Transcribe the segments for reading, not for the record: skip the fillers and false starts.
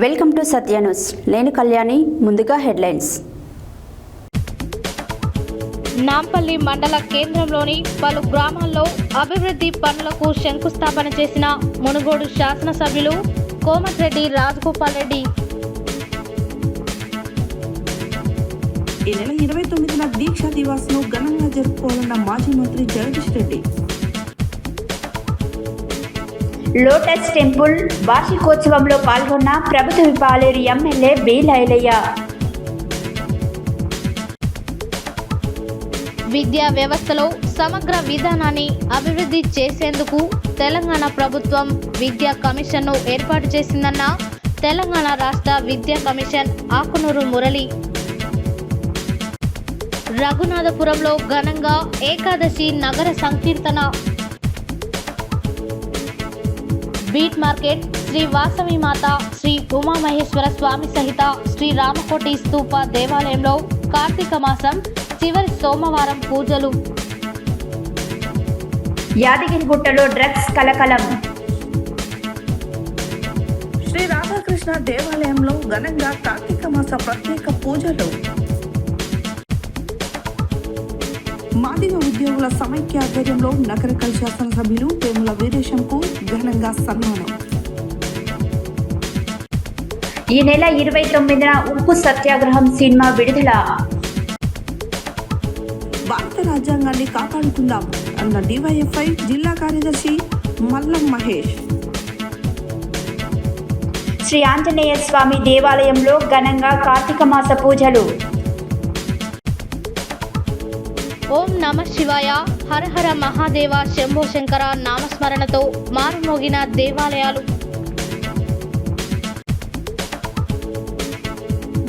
Welcome to Satya news. నేను కళ్యాణి. ముందుగా headlines. Nampally మండల కేంద్రంలోని పలు గ్రామాల్లో అభివృద్ధి పనులకు శంకుస్థాపన చేసిన మునుగోడు శాసనసభ్యులు కోమటిరెడ్డి రాజగోపాల్ రెడ్డి. ఈ నెల 29న దీక్షా దివాస్ ను ఘనంగా జరుపుకోవాలన్న మాజీ మంత్రి జగదీష్ రెడ్డి. లోటస్ టెంపుల్ వార్షికోత్సవంలో పాల్గొన్న ప్రభుత్వ పాలేరు ఎమ్మెల్యే బి లైలయ్య. విద్యా వ్యవస్థలో సమగ్ర విధానాన్ని అభివృద్ధి చేసేందుకు తెలంగాణ ప్రభుత్వం విద్యా కమిషన్ను ఏర్పాటు చేసిందన్న తెలంగాణ రాష్ట్ర విద్యా కమిషన్ ఆకునూరు మురళి. రఘునాథపురంలో ఘనంగా ఏకాదశి నగర సంకీర్తన. బీట్ మార్కెట్ శ్రీ వాసవి మాత శ్రీ ఉమామహేశ్వర స్వామి సహిత శ్రీ రామకోటి స్తూప దేవాలయంలో కార్తీక మాసం చివరి సోమవారం పూజలు. యాదగిరిగుట్టలో డ్రగ్స్ కలకలం. శ్రీ రాధాకృష్ణ దేవాలయంలో ఘనంగా కార్తీక మాస ప్రత్యేక పూజలు. మాదిగ ఉద్యోగుల సమైక్య ఆధ్వర్యంలో నగరకల్ శాసనసభ్యులు వేముల వీరేశంకు ఘనంగా సన్మానం. ఈ నెల 29న ఉప్పు సత్యాగ్రహం సినిమా విడుదల. భారత రాజ్యాంగాన్ని కాపాడుకుందాం అన్న డివైఎఫ్ఐ జిల్లా కార్యదర్శి మల్లం మహేష్. శ్రీ ఆంజనేయ స్వామి దేవాలయంలో ఘనంగా కార్తీక మాస పూజలు. ఓం నమ శివాయ, హర హర మహాదేవ, శంభో శంకర నామస్మరణతో మారుమోగిన దేవాలయాలు.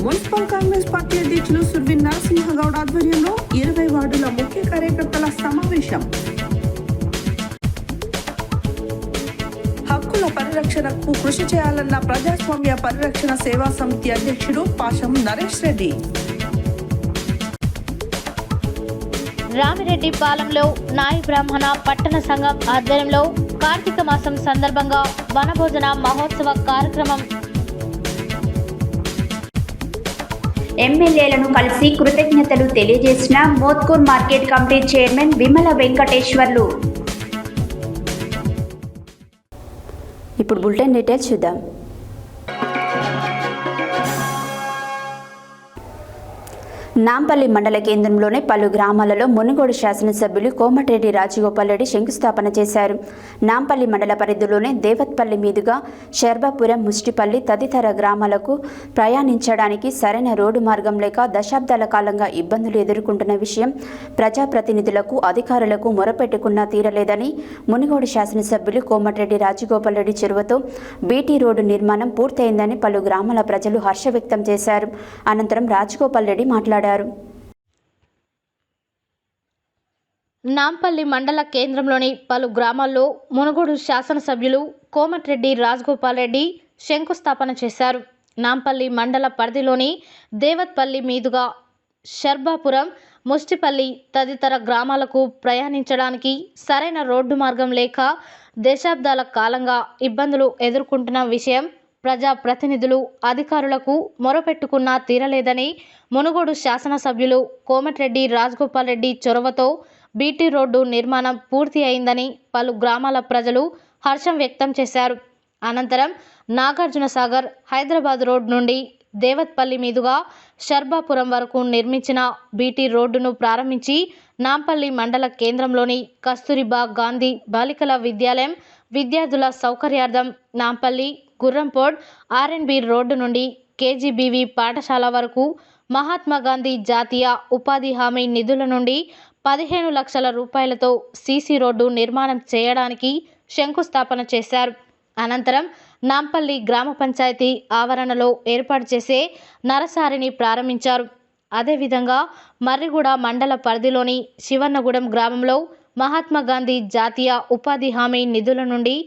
మున్సిపల్ కాంగ్రెస్ పార్టీ అధ్యక్షులు సుర్వి నరసింహగౌడ్ ఆధ్వర్యంలో 20 వార్డుల ముఖ్య కార్యకర్తల సమావేశం. హక్కుల పరిరక్షణకు కృషి చేయాలన్న ప్రజాస్వామ్య పరిరక్షణ సేవా సమితి అధ్యక్షుడు పాషం నరేష్ రెడ్డి. రామిరెడ్డిపాలెంలో నాయ బ్రాహ్మణ పట్టణ సంఘం ఆధ్వర్యంలో కార్తీక మాసం సందర్భంగా వనభోజన మహోత్సవ కార్యక్రమం. ఎమ్మెల్యేలను కలిసి కృతజ్ఞతలు తెలియజేసిన Mothkur market committee chairman Vimala Venkateswarlu. ఇప్పుడు బులెటిన్ డీటెయిల్స్ చూద్దాం. నాంపల్లి మండల కేంద్రంలోని పలు గ్రామాలలో మునుగోడు శాసనసభ్యులు కోమటిరెడ్డి రాజగోపాల్ రెడ్డి శంకుస్థాపన చేశారు. నాంపల్లి మండల పరిధిలోని దేవత్పల్లి మీదుగా శర్బాపురం, ముష్టిపల్లి తదితర గ్రామాలకు ప్రయాణించడానికి సరైన రోడ్డు మార్గం లేక దశాబ్దాల కాలంగా ఇబ్బందులు ఎదుర్కొంటున్న విషయం ప్రజాప్రతినిధులకు, అధికారులకు మొరపెట్టుకున్నా తీరలేదని మునుగోడు శాసనసభ్యులు కోమటిరెడ్డి రాజగోపాల్ రెడ్డి చొరవతో బీటీ రోడ్డు నిర్మాణం పూర్తయిందని పలు గ్రామాల ప్రజలు హర్ష వ్యక్తం చేశారు. అనంతరం రాజగోపాల్ రెడ్డి మాట్లాడారు. నాంపల్లి మండల కేంద్రంలోని పలు గ్రామాల్లో మునుగోడు శాసనసభ్యులు కోమటిరెడ్డి రాజగోపాల్ రెడ్డి శంకుస్థాపన చేశారు. నాంపల్లి మండల పరిధిలోని దేవత్పల్లి మీదుగా శర్బాపురం, ముష్టిపల్లి తదితర గ్రామాలకు ప్రయాణించడానికి సరైన రోడ్డు మార్గం లేక దశాబ్దాల కాలంగా ఇబ్బందులు ఎదుర్కొంటున్న విషయం ప్రజాప్రతినిధులు, అధికారులకు మొరపెట్టుకున్నా తీరలేదని మునుగోడు శాసనసభ్యులు కోమటిరెడ్డి రాజగోపాల్ రెడ్డి చొరవతో బీటీ రోడ్డు నిర్మాణం పూర్తి అయిందని పలు గ్రామాల ప్రజలు హర్షం వ్యక్తం చేశారు. అనంతరం నాగార్జునసాగర్ హైదరాబాద్ రోడ్ నుండి దేవత్పల్లి మీదుగా శర్బాపురం వరకు నిర్మించిన బీటీ రోడ్డును ప్రారంభించి నాంపల్లి మండల కేంద్రంలోని కస్తూరిబా గాంధీ బాలికల విద్యాలయం విద్యార్థుల సౌకర్యార్థం నాంపల్లి గుర్రంపోడ్ R&B రోడ్డు నుండి KGBV పాఠశాల వరకు మహాత్మా గాంధీ జాతీయ ఉపాధి హామీ నిధుల నుండి 15 లక్షల రూపాయలతో సీసీ రోడ్డు నిర్మాణం చేయడానికి శంకుస్థాపన చేశారు. అనంతరం నాంపల్లి గ్రామ పంచాయతీ ఆవరణలో ఏర్పాటు చేసే నరసారిని ప్రారంభించారు. అదేవిధంగా మర్రిగూడ మండల పరిధిలోని శివన్నగూడెం గ్రామంలో మహాత్మా గాంధీ జాతీయ ఉపాధి హామీ నిధుల నుండి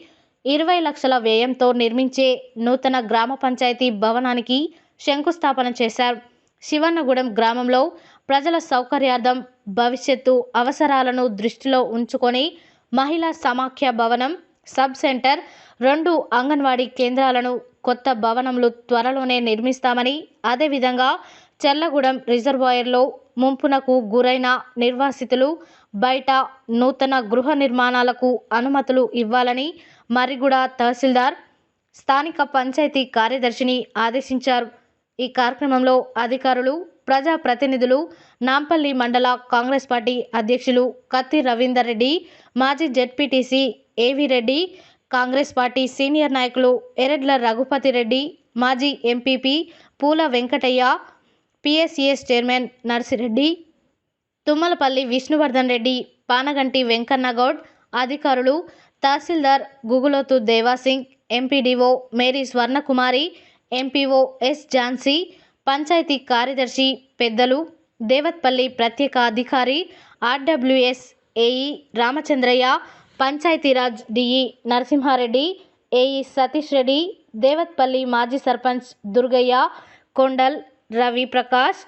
20 లక్షల వ్యయంతో నిర్మించే నూతన గ్రామ పంచాయతీ భవనానికి శంకుస్థాపన చేశారు. శివన్నగూడెం గ్రామంలో ప్రజల సౌకర్యార్థం భవిష్యత్తు అవసరాలను దృష్టిలో ఉంచుకొని మహిళా సమాఖ్య భవనం, సబ్ సెంటర్, 2 అంగన్వాడీ కేంద్రాలను కొత్త భవనంలో త్వరలోనే నిర్మిస్తామని, అదేవిధంగా చెల్లగూడెం రిజర్వాయర్లో ముంపునకు గురైన నిర్వాసితులు బయట నూతన గృహ నిర్మాణాలకు అనుమతులు ఇవ్వాలని మర్రిగూడ తహసీల్దార్ స్థానిక పంచాయతీ కార్యదర్శిని ఆదేశించారు. ఈ కార్యక్రమంలో అధికారులు, ప్రజాప్రతినిధులు, నాంపల్లి మండల కాంగ్రెస్ పార్టీ అధ్యక్షులు కత్తి రవీందర్ రెడ్డి, మాజీ జెడ్పీటీసీ ఏవి రెడ్డి, కాంగ్రెస్ పార్టీ సీనియర్ నాయకులు ఎరెడ్ల రఘుపతి రెడ్డి, మాజీ MPP Poola Venkataiah, PSCS chairman Narsireddy, Tummalapalli Vishnuvardhan Reddy, Panaganti Venkannagoud, అధికారులు, తహసీల్దార్ Guguloth Devasingh, MPDO Mary Swarnakumari, MPO S Jhansi, పంచాయతీ కార్యదర్శి పెద్దలు, దేవత్పల్లి ప్రత్యేక అధికారి RWS AE Ramachandraiah, Panchayat Raj DE Narasimhareddy, AE Satish Reddy, Devatpalli మాజీ సర్పంచ్ దుర్గయ్య, కొండల్, రవి ప్రకాష్,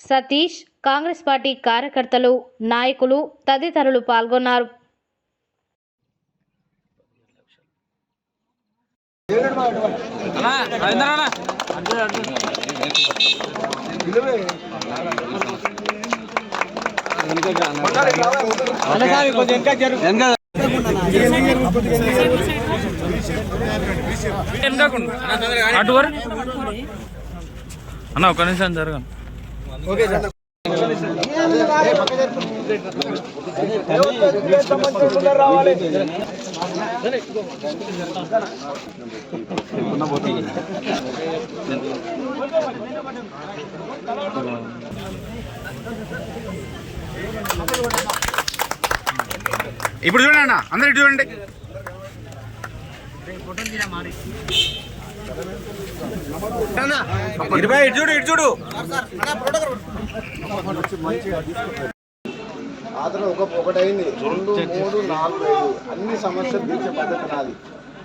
సతీష్, కాంగ్రెస్ పార్టీ కార్యకర్తలు, నాయకులు తదితరులు పాల్గొన్నారు. అన్న ఒక నిమిషం జరగండి. ఇప్పుడు చూడండి అన్న, అందరు ఇటు చూడండి. ఇటు చూడు, ఇటు చూడు. ఆదరణ ఒకటి అయింది, 2, 3, 4, 5 అన్ని సమస్యలు తీర్చే పద్ధతి నాది.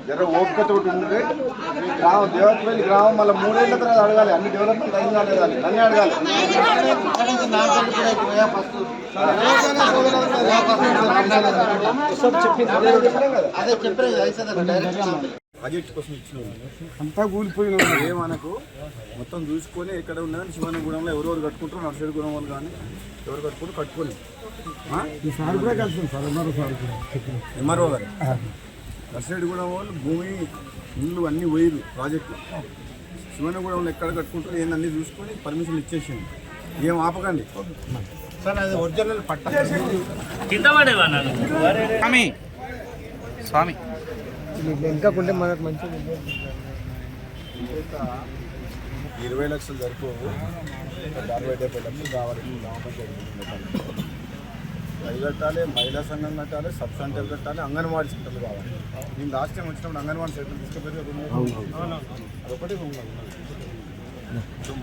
జర ఓపికతోటి ఉంటే గ్రామం దేవతపల్లి గ్రామం మళ్ళీ 3 ఏళ్ళ తర్వాత అడగాలి, అన్ని డెవలప్మెంట్ అయిందా లేదా అని నన్నే అడగాలి. ప్రాజెక్ట్ కోసం ఇచ్చిన అంతా కూలిపోయిన ఏమనకు మొత్తం చూసుకొని ఎక్కడ ఉన్నదని శివనగూడెంలో ఎవరెవరు కట్టుకుంటారో నర్సరీగూడెం వాళ్ళు కానీ ఎవరు కట్టుకోని ఈసారి కూడా కలిసి సార్ ఎంఆర్ఓ గారు నర్సరీగూడెం వాళ్ళు భూమి ఇల్లు అన్నీ పోయిరు ప్రాజెక్టు. శివనగూడెంలో ఎక్కడ కట్టుకుంటారో ఏందన్నీ చూసుకొని పర్మిషన్ ఇచ్చేసింది. ఏం ఆపకండి సార్, అది ఒరిజినల్ పట్ట స్వామి ఇంకా కొంటే మనకు మంచిగా 20 లక్షలు సరిపోవు, 60-70 లక్షలు కావాలి. అది కట్టాలి, మహిళా సంఘం కట్టాలి, సబ్ సెంటర్ కట్టాలి, అంగన్వాడీ సెంటర్లు కావాలి. నేను లాస్ట్ టైం వచ్చినప్పుడు అంగన్వాడీ సెంటర్ తీసుకుపోయి అదొకటి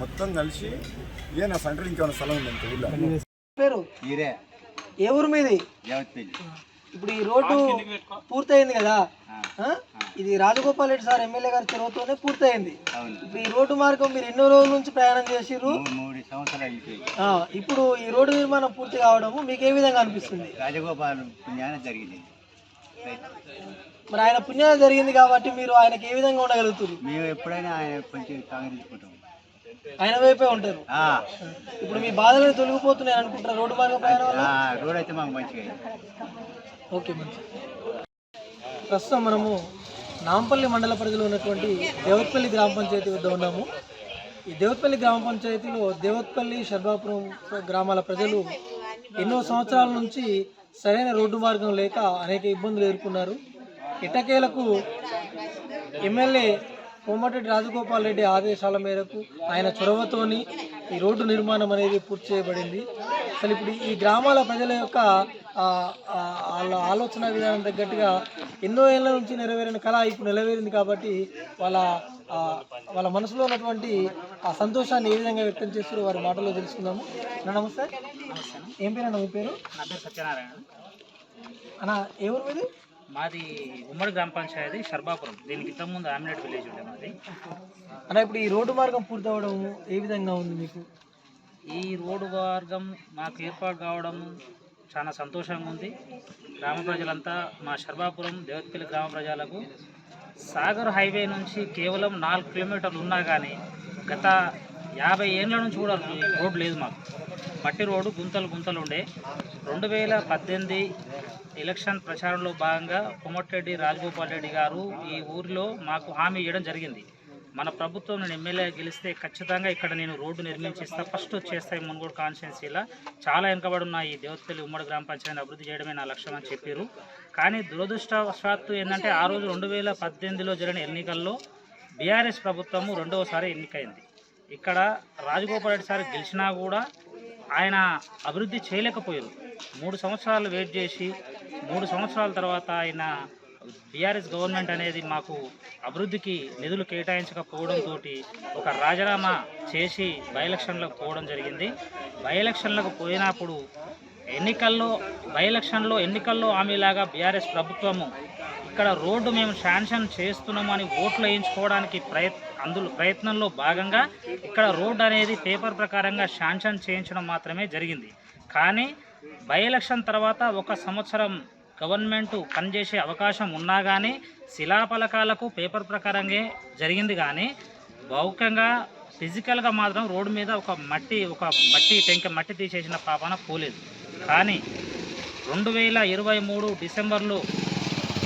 మొత్తం కలిసి ఇదే నా సెంటర్. ఇంకేమైనా స్థలం ఉంది ఊళ్ళో పేరు ఏ ఊరు మీది? ఇప్పుడు ఈ రోడ్డు పూర్తయింది కదా, ఇది రాజగోపాల్ రెడ్డి సార్ ఎమ్మెల్యే గారి చొరవతోనే పూర్తయింది. ఇప్పుడు ఈ రోడ్డు మార్గం మీరు ఎన్నో రోజుల నుంచి ప్రయాణం చేసిర్రు? 3 సంవత్సరాలు. ఇప్పుడు ఈ రోడ్డు నిర్మాణం పూర్తి కావడము మీకు ఏ విధంగా అనిపిస్తుంది? రాజగోపాల్ పుణ్యాన జరిగింది. మరి ఆయన పుణ్యాన జరిగింది కాబట్టి మీరు ఆయనకి ఏ విధంగా ఉండగలుగుతారు? మేము ఎప్పుడైనా ఆయన కొంచెం కాంగ్రెస్కుంటాం, ఆయన వైపే ఉంటారు. ఇప్పుడు మీ బాధలు తొలగిపోతున్నాయి అనుకుంటారు రోడ్డు మార్గం ప్రయాణం వల్ల? రోడ్ అయితే మాకు మంచిగా. ఓకే, మంచి. ప్రస్తుతం మనము నాంపల్లి మండల పరిధిలో ఉన్నటువంటి దేవత్పల్లి గ్రామ పంచాయతీ వద్ద ఉన్నాము. ఈ దేవత్పల్లి గ్రామ పంచాయతీలో దేవత్పల్లి, శర్వాపురం గ్రామాల ప్రజలు ఎన్నో సంవత్సరాల నుంచి సరైన రోడ్డు మార్గం లేక అనేక ఇబ్బందులు ఎదుర్కొన్నారు. ఎట్టకేలకు ఎమ్మెల్యే కోమటిరెడ్డి రాజగోపాల్ రెడ్డి ఆదేశాల మేరకు ఆయన చొరవతోని ఈ రోడ్డు నిర్మాణం అనేది పూర్తి చేయబడింది. అసలు ఇప్పుడు ఈ గ్రామాల ప్రజల యొక్క వాళ్ళ ఆలోచన విధానం తగ్గట్టుగా ఎన్నో ఏళ్ళ నుంచి నెరవేరిన కళ ఇప్పుడు నెరవేరింది కాబట్టి వాళ్ళ మనసులో ఉన్నటువంటి ఆ సంతోషాన్ని ఏ విధంగా వ్యక్తం చేస్తారో వారి మాటల్లో తెలుసుకుందాము. నమస్తే, ఏం పేరు అన్న మీ పేరు? నా పేరు సత్యనారాయణ అన్న. ఏ ఊరు మీది? మాది ఉమ్మడి గ్రామ పంచాయతీ షర్బాపురం. దీనికి ఇంతకుముందు ఆమినేట్ విలేజ్ ఉండే మాది. అన్న, ఇప్పుడు ఈ రోడ్డు మార్గం పూర్తి అవ్వడం ఏ విధంగా ఉంది మీకు? ఈ రోడ్డు మార్గం మాకు ఏర్పాటు కావడం చాలా సంతోషంగా ఉంది. గ్రామ ప్రజలంతా మా షర్బాపురం దేవత్పల్లి గ్రామ ప్రజలకు సాగర్ హైవే నుంచి కేవలం 4 కిలోమీటర్లు ఉన్నా కానీ గత 50 ఏళ్ళ నుంచి కూడా రోడ్డు లేదు. మాకు మట్టి రోడ్డు గుంతలు ఉండే. 2018 ఎలక్షన్ ప్రచారంలో భాగంగా కోమటిరెడ్డి రాజగోపాల్ రెడ్డి గారు ఈ ఊరిలో మాకు హామీ ఇవ్వడం జరిగింది. మన ప్రభుత్వం నేను ఎమ్మెల్యే గెలిస్తే ఖచ్చితంగా ఇక్కడ నేను రోడ్డు నిర్మించిస్తా, ఫస్ట్ వచ్చేస్తాయి మునుగోడు కాన్స్టిట్యున్సీలో చాలా వెనుకబడి ఉన్న ఈ దేవత్పల్లి ఉమ్మడి గ్రామ పంచాయతీని అభివృద్ధి చేయడమే నా లక్ష్యం అని చెప్పారు. కానీ దురదృష్టవశాత్తు ఏంటంటే ఆ రోజు 2018లో జరిగిన ఎన్నికల్లో బీఆర్ఎస్ ప్రభుత్వము రెండవసారి ఎన్నికైంది. ఇక్కడ రాజగోపాల్ రెడ్డి సార్ గెలిచినా కూడా ఆయన అభివృద్ధి చేయలేకపోయారు. 3 సంవత్సరాలు వెయిట్ చేసి 3 సంవత్సరాల తర్వాత ఆయన బీఆర్ఎస్ గవర్నమెంట్ అనేది మాకు అభివృద్ధికి నిధులు కేటాయించకపోవడంతో ఒక రాజీనామా చేసి బై ఎలక్షన్లకు పోవడం జరిగింది. బై ఎలక్షన్లకు పోయినప్పుడు ఎన్నికల్లో హామీలాగా బీఆర్ఎస్ ప్రభుత్వము ఇక్కడ రోడ్డు మేము శాంక్షన్ చేస్తున్నామని ఓట్లు వేయించుకోవడానికి ప్రయత్నంలో భాగంగా ఇక్కడ రోడ్డు అనేది పేపర్ ప్రకారంగా శాంక్షన్ చేయించడం మాత్రమే జరిగింది. కానీ బై ఎలక్షన్ తర్వాత 1 సంవత్సరం గవర్నమెంట్ పనిచేసే అవకాశం ఉన్నా కానీ శిలాఫలకాలకు పేపర్ ప్రకారంగా జరిగింది. కానీ భౌతికంగా ఫిజికల్గా మాత్రం రోడ్డు మీద ఒక మట్టి తీసేసిన పాపన పోలేదు. కానీ 2023 డిసెంబర్లో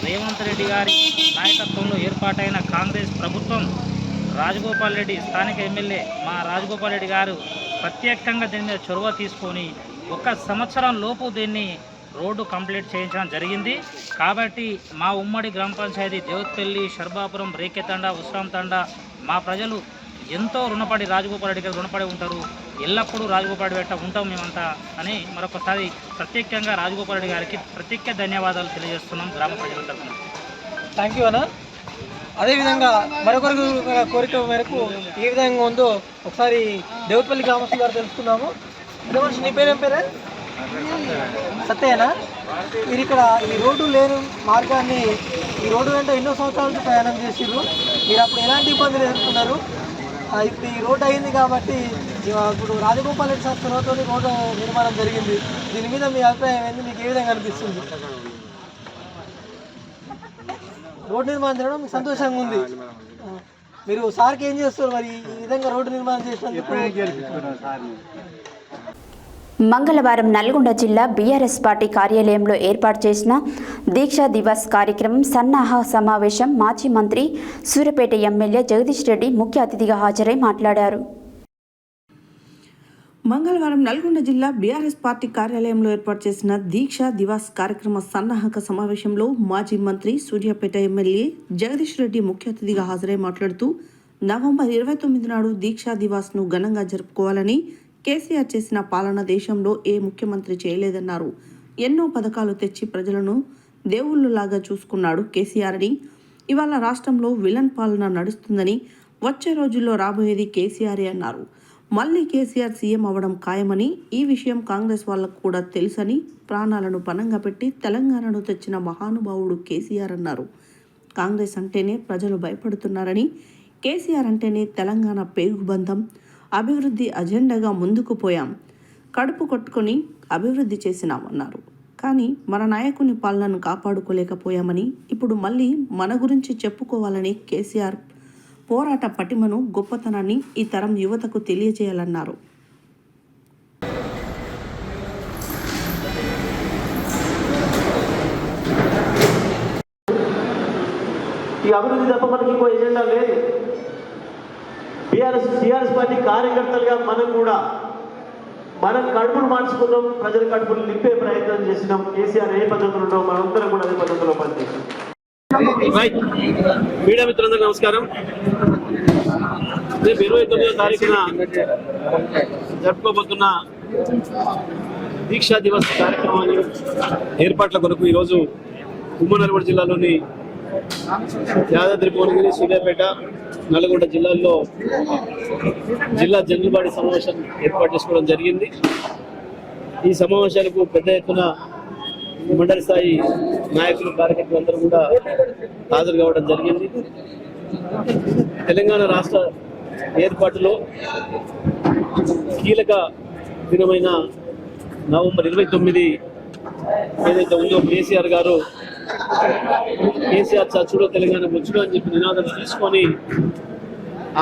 రేవంత్ రెడ్డి గారి నాయకత్వంలో ఏర్పాటైన కాంగ్రెస్ ప్రభుత్వం రాజగోపాల్ రెడ్డి స్థానిక ఎమ్మెల్యే మా రాజగోపాల్ రెడ్డి గారు ప్రత్యేకంగా దీని మీద చొరవ తీసుకొని 1 సంవత్సరం లోపు దీన్ని రోడ్డు కంప్లీట్ చేయించడం జరిగింది. కాబట్టి మా ఉమ్మడి గ్రామ పంచాయతీ దేవత్పల్లి, షర్బాపురం, రేకెతండ, ఉస్రాం తండ మా ప్రజలు ఎంతో రుణపడి రాజగోపాల్ రెడ్డి గారు రుణపడి ఉంటారు. ఎల్లప్పుడూ రాజగోపాల్ రెడ్డి ఉంటాం మేమంతా అని మరొకసారి ప్రత్యేకంగా రాజగోపాల్ రెడ్డి గారికి ప్రత్యేక ధన్యవాదాలు తెలియజేస్తున్నాం గ్రామ ప్రజల తరఫున. థ్యాంక్ యూ అన్న. అదేవిధంగా మరొకరి కోరిక మేరకు ఏ విధంగా ఉందో ఒకసారి దేవత్పల్లి గ్రామస్తుల గారు తెలుసుకున్నాము. నీ పేరేం పేరే? సత్యేనా? మీరు ఇక్కడ ఈ రోడ్డు లేని మార్గాన్ని ఈ రోడ్డు వెంట ఎన్నో సంవత్సరాల నుంచి ప్రయాణం చేసిర్రు. మీరు అప్పుడు ఎలాంటి ఇబ్బందులు ఎదుర్కొన్నారు? ఇప్పుడు ఈ రోడ్డు అయింది కాబట్టి ఇప్పుడు రాజగోపాల్ రెడ్డి సార్ చొరవతో రోడ్డు నిర్మాణం జరిగింది. దీని మీద మీ అభిప్రాయం ఏంది? మీకు ఏ విధంగా అనిపిస్తుంది? రోడ్డు నిర్మాణం జరగడం మీకు సంతోషంగా ఉంది. మీరు సార్కి ఏం చేస్తారు మరి ఈ విధంగా రోడ్డు నిర్మాణం చేసినందుకు? మంగళవారం నల్గొండ జిల్లా బీఆర్ఎస్ పార్టీ కార్యాలయంలో ఏర్పాటు చేసిన దీక్షా దివస్ కార్యక్రమం సన్నాహ సమావేశం మాజీ మంత్రి సూర్యాపేట ఎమ్మెల్యే జగదీష్ రెడ్డి ముఖ్య అతిథిగా హాజరై మాట్లాడారు. మంగళవారం నల్గొండ జిల్లా బీఆర్ఎస్ పార్టీ కార్యాలయంలో ఏర్పాటు చేసిన దీక్షా దివాస్ కార్యక్రమ సన్నాహక సమావేశంలో మాజీ మంత్రి సూర్యాపేట ఎమ్మెల్యే జగదీష్ రెడ్డి ముఖ్య అతిథిగా హాజరై మాట్లాడుతూ నవంబర్ 29 నాడు దీక్షా దివాస్ను ఘనంగా జరుపుకోవాలని, కేసీఆర్ చేసిన పాలన దేశంలో ఏ ముఖ్యమంత్రి చేయలేదన్నారు. ఎన్నో పథకాలు తెచ్చి ప్రజలను దేవుళ్ళలాగా చూసుకున్నాడు కేసీఆర్ అని, ఇవాళ రాష్ట్రంలో విలన్ పాలన నడుస్తుందని, వచ్చే రోజుల్లో రాబోయేది కేసీఆరే అన్నారు. మళ్ళీ కేసీఆర్ సీఎం అవ్వడం ఖాయమని, ఈ విషయం కాంగ్రెస్ వాళ్లకు కూడా తెలుసని, ప్రాణాలను పణంగా పెట్టి తెలంగాణను తెచ్చిన మహానుభావుడు కేసీఆర్ అన్నారు. కాంగ్రెస్ అంటేనే ప్రజలు భయపడుతున్నారని, కేసీఆర్ అంటేనే తెలంగాణ పేగుబంధం, అభివృద్ధి అజెండాగా ముందుకు పోయాం, కడుపు కొట్టుకొని అభివృద్ధి చేసినామన్నారు. కానీ మన నాయకుని పాలనను కాపాడుకోలేకపోయామని, ఇప్పుడు మళ్ళీ మన గురించి చెప్పుకోవాలని కేసీఆర్ పోరాట పటిమను, గొప్పతనాన్ని ఈ తరం యువతకు తెలియజేయాలన్నారు. ఈ అభివృద్ధి తప్ప మనకి ఇంకో ఎజెండా లేదు. టీఆర్ఎస్ పార్టీ కార్యకర్తలుగా మనం కడుపులు మార్చుకున్నాం, ప్రజల కడుపులు నింపే ప్రయత్నం చేసినాం. కేసీఆర్ ఏ పద్ధతులు ఉండవు, మనందరం కూడా అదే పద్ధతిలో పనిచేస్తాం. మీడియా మిత్రులందరూ నమస్కారం. రేపు 29వ తారీఖున జరుపుకోబోతున్న దీక్షా దివస్ కార్యక్రమాన్ని ఏర్పాట్ల కొరకు ఈరోజు ఉమ్మడి నల్గొండ జిల్లాలోని యాదాద్రి భువనగిరి, సూర్యాపేట, నల్గొండ జిల్లాల్లో జిల్లా జనరల్ బాడీ సమావేశం ఏర్పాటు చేసుకోవడం జరిగింది. ఈ సమావేశాలకు పెద్ద ఎత్తున మండలి స్థాయి నాయకులు, కార్యకర్తలు అందరూ కూడా హాజరు కావడం జరిగింది. తెలంగాణ రాష్ట్ర ఏర్పాటులో కీలక దినమైన నవంబర్ 29 ఏదైతే ఉందో కేసీఆర్ గారు కేసీఆర్ చచ్చుడో తెలంగాణ ముచ్చుడో అని చెప్పి నినాదం తీసుకొని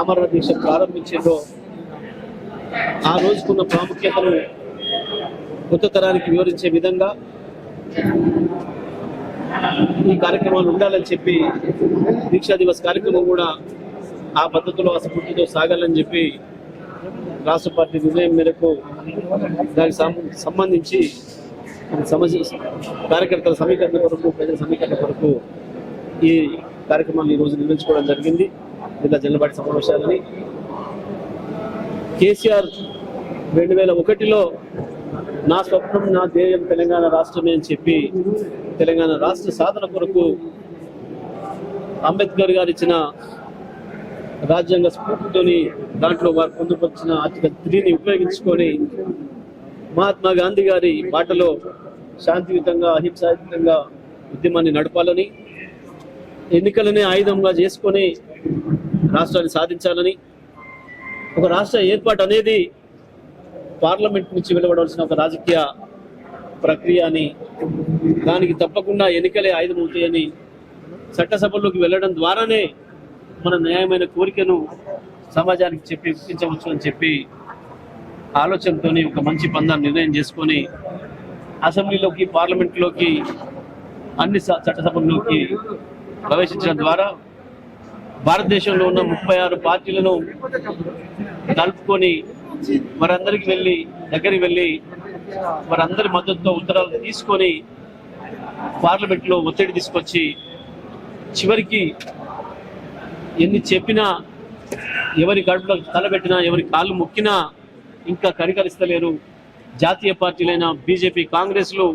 ఆమరణ దీక్ష ప్రారంభించిందో ఆ రోజుకున్న ప్రాముఖ్యతను కొత్త తరానికి వివరించే విధంగా ఈ కార్యక్రమాలు ఉండాలని చెప్పి దీక్షా దివస్ కార్యక్రమం కూడా ఆ పద్ధతిలో ఆ స్ఫూర్తితో సాగాలని చెప్పి రాష్ట్ర పార్టీ నిర్ణయం మేరకు దానికి సంబంధించి కార్యకర్తల సమీకరణ కొరకు ప్రజల సమీకరణ కొరకు ఈ కార్యక్రమాన్ని ఈరోజు నిర్వహించుకోవడం జరిగింది. జిల్లా జల్లబాటి సమావేశాలని కేసీఆర్ 2001లో నా స్వప్నం నా ధ్యేయం తెలంగాణ రాష్ట్రమే అని చెప్పి తెలంగాణ రాష్ట్ర సాధన కొరకు అంబేద్కర్ గారు ఇచ్చిన రాజ్యాంగ స్ఫూర్తితోని దాంట్లో వారు పొందుపరిచిన ఆర్టికల్ 3ని ఉపయోగించుకొని మహాత్మా గాంధీ గారి బాటలో శాంతియుతంగా అహింసాయుతంగా ఉద్యమాన్ని నడపాలని, ఎన్నికలనే ఆయుధంగా చేసుకొని రాష్ట్రాన్ని సాధించాలని, ఒక రాష్ట్ర ఏర్పాటు అనేది పార్లమెంట్ నుంచి వెలువడవలసిన ఒక రాజకీయ ప్రక్రియ అని, దానికి తప్పకుండా ఎన్నికలే ఆయుధం అవుతాయని, చట్టసభల్లోకి వెళ్ళడం ద్వారానే మన న్యాయమైన కోరికను సమాజానికి చెప్పి గుర్తించవచ్చు అని చెప్పి ఆలోచనతో ఒక మంచి పందాన్ని నిర్ణయం చేసుకొని అసెంబ్లీలోకి పార్లమెంట్లోకి అన్ని చట్టసభల్లోకి ప్రవేశించడం ద్వారా భారతదేశంలో ఉన్న 36 పార్టీలను కలుపుకొని వారందరికి దగ్గరికి వెళ్ళి వారందరి మద్దతుతో ఉత్తరాలు తీసుకొని పార్లమెంట్లో ఒత్తిడి తీసుకొచ్చి చివరికి ఎన్ని చెప్పినా, ఎవరి గడుపులో తలబెట్టినా, ఎవరి కాళ్ళు మొక్కినా ఇంకా కనికరిస్తలేరు. జాతీయ పార్టీలైన బీజేపీ, కాంగ్రెస్లు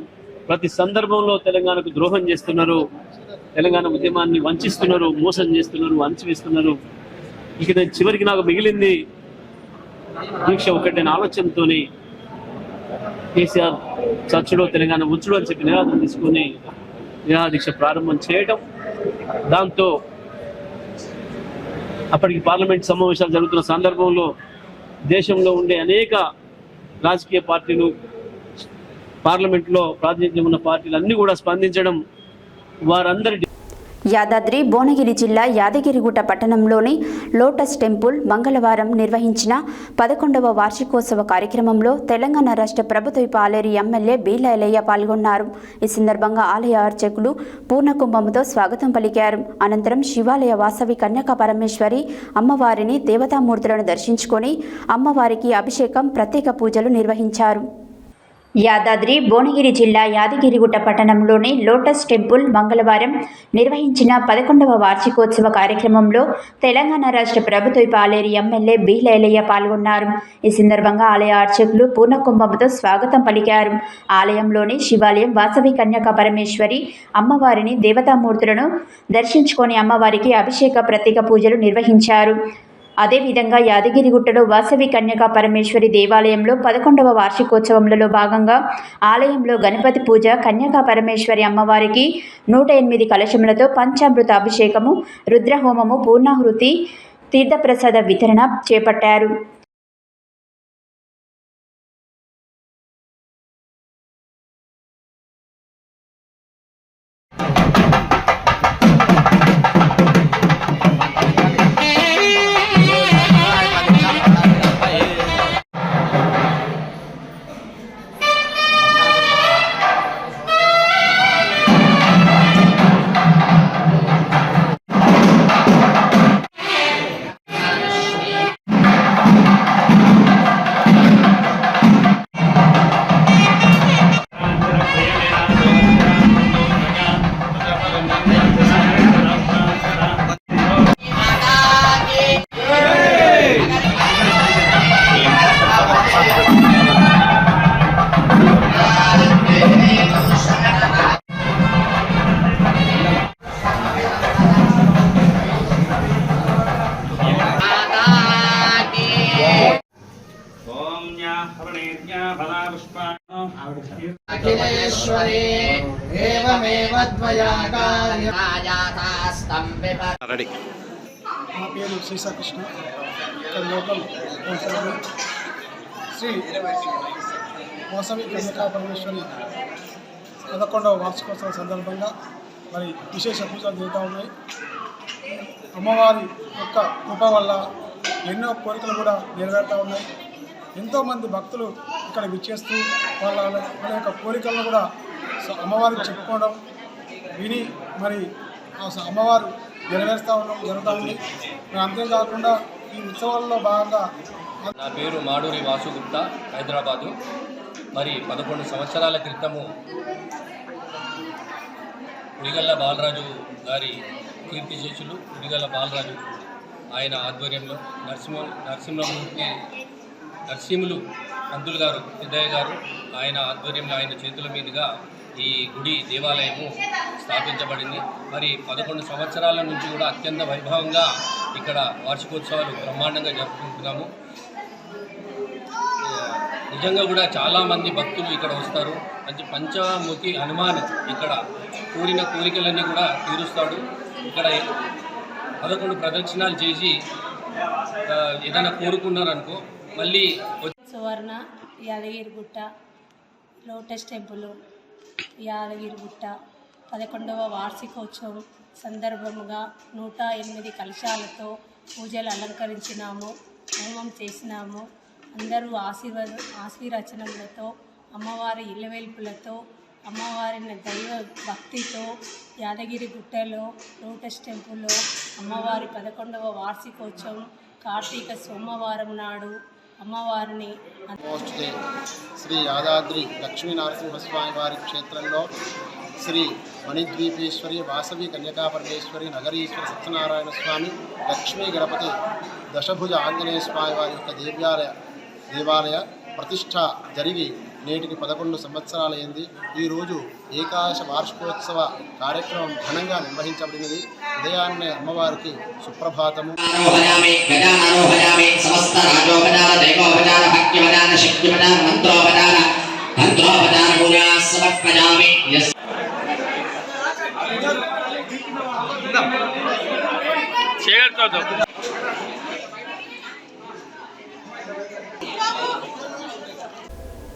ప్రతి సందర్భంలో తెలంగాణకు ద్రోహం చేస్తున్నారు, తెలంగాణ ఉద్యమాన్ని వంచిస్తున్నారు, మోసం చేస్తున్నారు, అణచివేస్తున్నారు. ఇక చివరికి నాకు మిగిలింది దీక్ష ఒకటే ఆలోచనతో కేసీఆర్ చచ్చుడో తెలంగాణ ఉచ్చుడో అని చెప్పి నినాదం తీసుకొని నిరాహార దీక్ష ప్రారంభం చేయడం. దాంతో అప్పటికి పార్లమెంట్ సమావేశాలు జరుగుతున్న సందర్భంలో దేశంలో ఉండే అనేక రాజకీయ పార్టీలు, పార్లమెంట్లో ప్రాతినిధ్యం ఉన్న పార్టీలు అన్నీ కూడా స్పందించడం, వారందరి యాదాద్రి భువనగిరి జిల్లా యాదగిరిగుట్ట పట్టణంలోని లోటస్ టెంపుల్ మంగళవారం నిర్వహించిన 11వ వార్షికోత్సవ కార్యక్రమంలో తెలంగాణ రాష్ట్ర ప్రభుత్వ పాలేరు ఎమ్మెల్యే బీలైలయ్య పాల్గొన్నారు. ఈ సందర్భంగా ఆలయ అర్చకులు పూర్ణకుంభంతో స్వాగతం పలికారు. అనంతరం శివాలయ వాసవి కన్యకా పరమేశ్వరి అమ్మవారిని దేవతామూర్తులను దర్శించుకొని అమ్మవారికి అభిషేకం, ప్రత్యేక పూజలు నిర్వహించారు. యాదాద్రి భువనగిరి జిల్లా యాదగిరిగుట్ట పట్టణంలోని లోటస్ టెంపుల్ మంగళవారం నిర్వహించిన 11వ వార్షికోత్సవ కార్యక్రమంలో తెలంగాణ రాష్ట్ర ప్రభుత్వ పాలేరు ఎమ్మెల్యే బీలైలయ్య పాల్గొన్నారు. ఈ సందర్భంగా ఆలయ అర్చకులు పూర్ణకుంభంతో స్వాగతం పలికారు. ఆలయంలోని శివాలయం వాసవి కన్యకా పరమేశ్వరి అమ్మవారిని దేవతామూర్తులను దర్శించుకొని అమ్మవారికి అభిషేక, ప్రత్యేక పూజలు నిర్వహించారు. అదేవిధంగా యాదగిరిగుట్టలో వాసవి కన్యకా పరమేశ్వరి దేవాలయంలో 11వ వార్షికోత్సవంలో భాగంగా ఆలయంలో గణపతి పూజ, కన్యకా పరమేశ్వరి అమ్మవారికి 108 కలశములతో పంచామృత అభిషేకము, రుద్రహోమము, పూర్ణాహుతి, తీర్థప్రసాద వితరణ చేపట్టారు. నా పేరు శ్రీకృష్ణ, లోకల్ శ్రీ వాసవి కన్యకా పరమేశ్వరి 11వ వార్షికోత్సవం సందర్భంగా మరి విశేష పూజలు జరుగుతూ ఉన్నాయి. అమ్మవారి యొక్క కృప వల్ల ఎన్నో కోరికలు కూడా నెరవేరుతూ ఉన్నాయి. ఎంతోమంది భక్తులు ఇక్కడ విచ్చేస్తూ వాళ్ళ యొక్క కోరికలను కూడా అమ్మవారికి చెప్పుకోవడం విని మరి అమ్మవారు నెరవేరుస్తూ ఉండడం జరుగుతూ ఉంది. మరి అంతేకాకుండా ఈ ఉత్సవాల్లో భాగంగా నా పేరు మాడూరి వాసుగుప్తా, హైదరాబాదు. మరి 11 సంవత్సరాల క్రితము ఉడిగల్ల బాలరాజు గారి కీర్తిశేషులు ఉడిగల్ల బాలరాజు ఆయన ఆధ్వర్యంలో నరసింహులు పంతులు గారు పెద్దయ్య గారు ఆయన ఆధ్వర్యంలో ఆయన చేతుల మీదుగా ఈ గుడి దేవాలయము స్థాపించబడింది. మరి 11 సంవత్సరాల నుంచి కూడా అత్యంత వైభవంగా ఇక్కడ వార్షికోత్సవాలు బ్రహ్మాండంగా జరుపుకుంటున్నాము. నిజంగా కూడా చాలామంది భక్తులు ఇక్కడ వస్తారు. మంచి పంచముఖి హనుమాన్ ఇక్కడ కోరిన కోరికలన్నీ కూడా తీరుస్తాడు. ఇక్కడ 11 ప్రదక్షిణాలు చేసి ఏదైనా కోరుకున్నారనుకో మళ్ళీ సువర్ణ యాదగిరిగుట్ట లోటస్ టెంపుల్ యాదగిరిగుట్ట 11వ వార్షికోత్సవం సందర్భంగా 108 కలశాలతో పూజలు అలంకరించినాము, హోమం చేసినాము. అందరూ ఆశీర్వచనములతో అమ్మవారి ఇళ్ళవెల్పులతో అమ్మవారిని దైవ భక్తితో యాదగిరిగుట్టలో లోటస్ టెంపుల్లో అమ్మవారి 11వ వార్షికోత్సవం కార్తీక సోమవారం నాడు అమ్మవారిని శ్రీ యాదాద్రి లక్ష్మీనరసింహస్వామి వారి క్షేత్రంలో శ్రీ మణిద్వీపేశ్వరి వాసవి కన్యకాపరమేశ్వరి నగరీశ్వర సత్యనారాయణ స్వామి లక్ష్మీ గణపతి దశభుజ ఆంజనేయ స్వామి వారి యొక్క దేవాలయ ప్రతిష్ట జరిగి నేటికి 11 సంవత్సరాలైంది. ఈరోజు ఏకాదశ వార్షికోత్సవ కార్యక్రమం ఘనంగా నిర్వహించబడినది. ఉదయాన్నే అమ్మవారికి సుప్రభాతము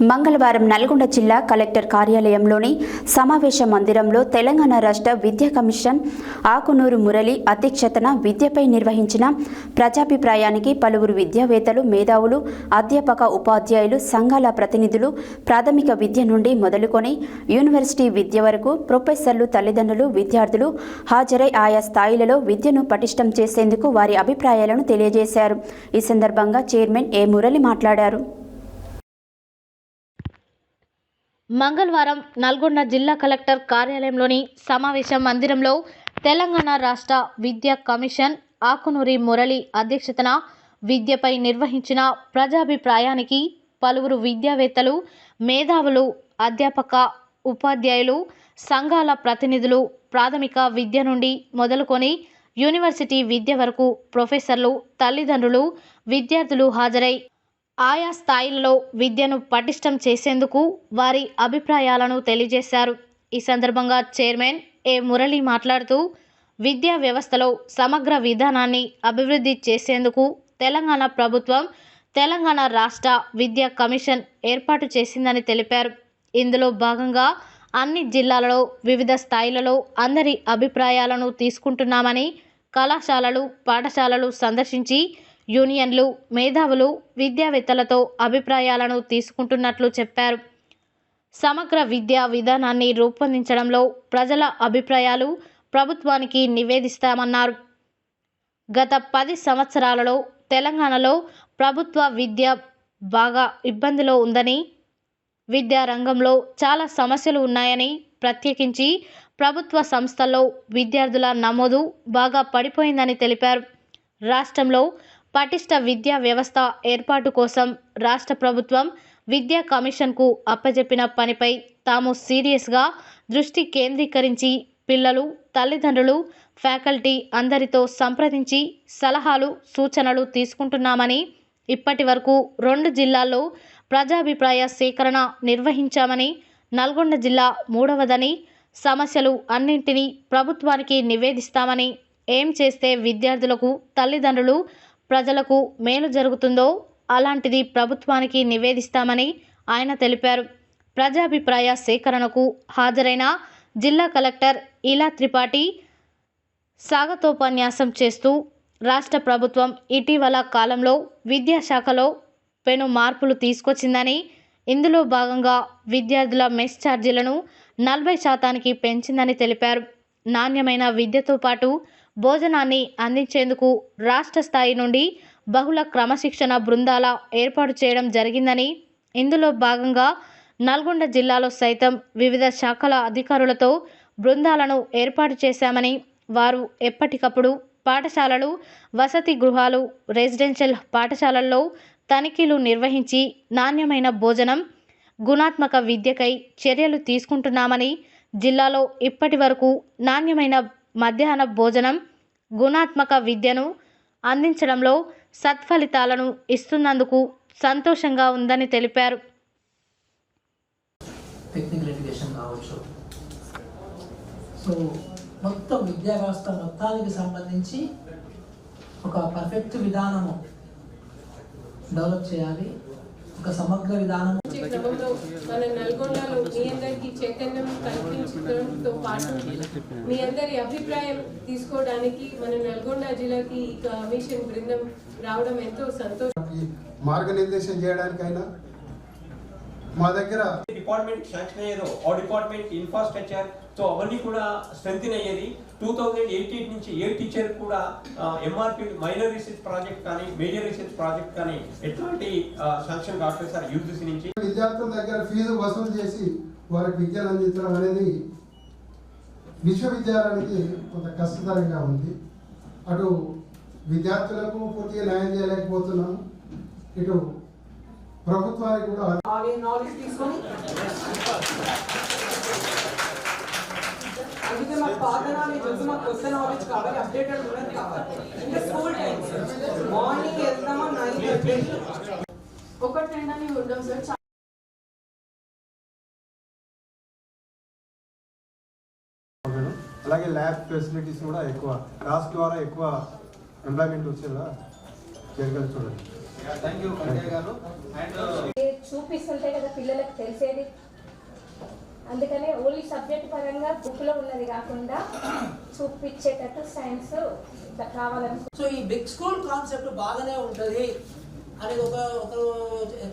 మంగళవారం నల్గొండ జిల్లా కలెక్టర్ కార్యాలయంలోని సమావేశ మందిరంలో తెలంగాణ రాష్ట్ర విద్యా కమిషన్ ఆకునూరు మురళి అధ్యక్షతన విద్యపై నిర్వహించిన ప్రజాభిప్రాయానికి పలువురు విద్యావేత్తలు, మేధావులు, అధ్యాపక ఉపాధ్యాయులు, సంఘాల ప్రతినిధులు, ప్రాథమిక విద్య నుండి మొదలుకొని యూనివర్సిటీ విద్య వరకు ప్రొఫెసర్లు, తల్లిదండ్రులు, విద్యార్థులు హాజరై ఆయా స్థాయిలలో విద్యను పటిష్టం చేసేందుకు వారి అభిప్రాయాలను తెలియజేశారు. ఈ సందర్భంగా చైర్మన్ ఏ మురళి మాట్లాడారు. మంగళవారం నల్గొండ జిల్లా కలెక్టర్ కార్యాలయంలోని సమావేశ మందిరంలో తెలంగాణ రాష్ట్ర విద్యా కమిషన్ ఆకునూరి మురళి అధ్యక్షతన విద్యపై నిర్వహించిన ప్రజాభిప్రాయానికి పలువురు విద్యావేత్తలు, మేధావులు, అధ్యాపక ఉపాధ్యాయులు, సంఘాల ప్రతినిధులు, ప్రాథమిక విద్య నుండి మొదలుకొని యూనివర్సిటీ విద్య వరకు ప్రొఫెసర్లు, తల్లిదండ్రులు, విద్యార్థులు హాజరై ఆయా స్థాయిలలో విద్యను పటిష్టం చేసేందుకు వారి అభిప్రాయాలను తెలియజేశారు. ఈ సందర్భంగా చైర్మన్ ఏ మురళి మాట్లాడుతూ విద్యా వ్యవస్థలో సమగ్ర విధానాన్ని అభివృద్ధి చేసేందుకు తెలంగాణ ప్రభుత్వం తెలంగాణ రాష్ట్ర విద్యా కమిషన్ ఏర్పాటు చేసిందని తెలిపారు. ఇందులో భాగంగా అన్ని జిల్లాలలో వివిధ స్థాయిలలో అందరి అభిప్రాయాలను తీసుకుంటున్నామని, కళాశాలలు, పాఠశాలలు సందర్శించి యూనియన్లు, మేధావులు, విద్యావేత్తలతో అభిప్రాయాలను తీసుకుంటున్నట్లు చెప్పారు. సమగ్ర విద్యా విధానాన్ని రూపొందించడంలో ప్రజల అభిప్రాయాలు ప్రభుత్వానికి నివేదిస్తామన్నారు. గత 10 సంవత్సరాలలో తెలంగాణలో ప్రభుత్వ విద్య బాగా ఇబ్బందిలో ఉందని, విద్యా రంగంలో చాలా సమస్యలు ఉన్నాయని, ప్రత్యేకించి ప్రభుత్వ సంస్థల్లో విద్యార్థుల నమోదు బాగా పడిపోయిందని తెలిపారు. రాష్ట్రంలో పటిష్ట విద్యా వ్యవస్థ ఏర్పాటు కోసం రాష్ట్ర ప్రభుత్వం విద్యా కమిషన్కు అప్పజెప్పిన పనిపై తాము సీరియస్గా దృష్టి కేంద్రీకరించి పిల్లలు, తల్లిదండ్రులు, ఫ్యాకల్టీ అందరితో సంప్రదించి సలహాలు, సూచనలు తీసుకుంటున్నామని, ఇప్పటి వరకు 2 జిల్లాల్లో ప్రజాభిప్రాయ సేకరణ నిర్వహించామని, నల్గొండ జిల్లా 3వదని, సమస్యలు అన్నింటినీ ప్రభుత్వానికి నివేదిస్తామని, ఏం చేస్తే విద్యార్థులకు, తల్లిదండ్రులు, ప్రజలకు మేలు జరుగుతుందో అలాంటిది ప్రభుత్వానికి నివేదిస్తామని ఆయన తెలిపారు. ప్రజాభిప్రాయ సేకరణకు హాజరైన జిల్లా కలెక్టర్ ఇలా త్రిపాఠి స్వాగతోపన్యాసం చేస్తూ రాష్ట్ర ప్రభుత్వం ఇటీవల కాలంలో విద్యాశాఖలో పెను మార్పులు తీసుకొచ్చిందని, ఇందులో భాగంగా విద్యార్థుల మెస్ ఛార్జీలను 40% పెంచిందని తెలిపారు. నాణ్యమైన విద్యతో పాటు భోజనాన్ని అందించేందుకు రాష్ట్ర స్థాయి నుండి బహుళ క్రమశిక్షణ బృందాల ఏర్పాటు చేయడం జరిగిందని, ఇందులో భాగంగా నల్గొండ జిల్లాలో సైతం వివిధ శాఖల అధికారులతో బృందాలను ఏర్పాటు చేశామని, వారు ఎప్పటికప్పుడు పాఠశాలలు, వసతి గృహాలు, రెసిడెన్షియల్ పాఠశాలల్లో తనిఖీలు నిర్వహించి నాణ్యమైన భోజనం, గుణాత్మక విద్యకై చర్యలు తీసుకుంటున్నామని, జిల్లాలో ఇప్పటి వరకు నాణ్యమైన మధ్యాహ్న భోజనం, గుణాత్మక విద్యను అందించడంలో సత్ఫలితాలను ఇస్తున్నందుకు సంతోషంగా ఉందని తెలిపారు. టెక్నికల్ ఎడ్యుకేషన్ కావచ్చు. సో మొత్తం విద్యా వ్యవస్థ మొత్తానికి సంబంధించి ఒక పర్ఫెక్ట్ విధానము డెవలప్ చేయాలి. ఒక సమగ్ర విధానం క్రమంలో మన నల్గొండలో మీ అందరికీ చైతన్యం కల్పించడంతో పాటు మీ అందరి అభిప్రాయం తీసుకోవడానికి మన నల్గొండ జిల్లాకి ఈ కమిషన్ బృందం రావడం ఎంతో సంతోషం. మార్గనిర్దేశం చేయడానికైనా మా దగ్గర డిపార్ట్మెంట్ శాంక్షన్ అయ్యేదో ఆ డిపార్ట్మెంట్ ఇన్ఫ్రాస్ట్రక్చర్ సో అవన్నీ కూడా స్ట్రెంగ్త్ అయ్యేది. 2018 నుంచి ఏ టీచర్ కూడా ఎంఆర్పి మైనర్ రీసెర్చ్ ప్రాజెక్ట్ కానీ మేజర్ రీసెర్చ్ ప్రాజెక్ట్ కానీ ఎట్లాంటి శాంక్షన్ కావట్లేదు సార్. యూజీసీ నుంచి విద్యార్థుల దగ్గర ఫీజు వసూలు చేసి వారికి విద్యను అందించడం అనేది విశ్వవిద్యాలయానికి కొంత కష్టతరంగా ఉంది. అటు విద్యార్థులకు పూర్తిగా న్యాయం చేయలేకపోతున్నాము, ఇటు ప్రభుత్వానికి కూడా నాలెడ్జ్ తీసుకొని అందుకే మాకు పాత నాలెడ్జ్ వద్దు, మాకు కొత్త నాలెడ్జ్ కావాలి, అప్డేటెడ్ ఉన్నది కావాలి. ఇంకా స్కూల్ టైమ్స్ మార్నింగ్ వెళ్తామా 9:30 ఒకటి రెండని ఉండవు సార్. అలాగే ల్యాబ్ ఫెసిలిటీస్ కూడా ఎక్కువ రాష్ట్ర ద్వారా ఎక్కువ ఎంప్లాయ్మెంట్ వచ్చేలా జరగాలి చూడండి. చూపిస్తుంటే కదా పిల్లలకు తెలిసేది. అందుకనే ఓన్లీ సబ్జెక్ట్ పరంగా బుక్లో ఉన్నది కాకుండా చూపించేటట్టు సైన్స్ కావాలని. సో ఈ బిగ్ స్కూల్ కాన్సెప్ట్ బాగానే ఉంటుంది అనేది ఒకరు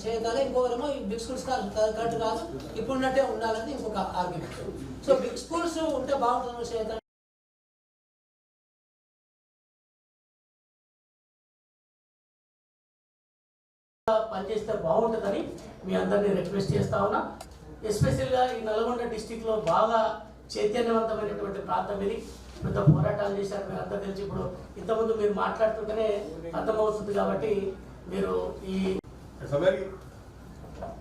చేయగల, ఇంకొకరేమో ఈ బిగ్ స్కూల్స్ కరెక్ట్ కాదు, ఇప్పుడున్నట్టే ఉండాలని ఇంకొక ఆర్గ్యుమెంట్. సో బిగ్ స్కూల్స్ ఉంటే బాగుంటుంది చేద్దాం. పనిచేస్తే బాగుంటుందని మీ అందరినీ రిక్వెస్ట్ చేస్తా ఉన్నా. ఎస్పెషల్గా ఈ నల్గొండ డిస్టిక్లో బాగా చైతన్యవంతమైనటువంటి ప్రాంతం ఇది. పెద్ద పోరాటాలు చేశారు, మీరు అంతా తెలిసి ఇప్పుడు ఇంతకుముందు మీరు మాట్లాడుతుంటేనే అర్థమవుతుంది. కాబట్టి మీరు ఈ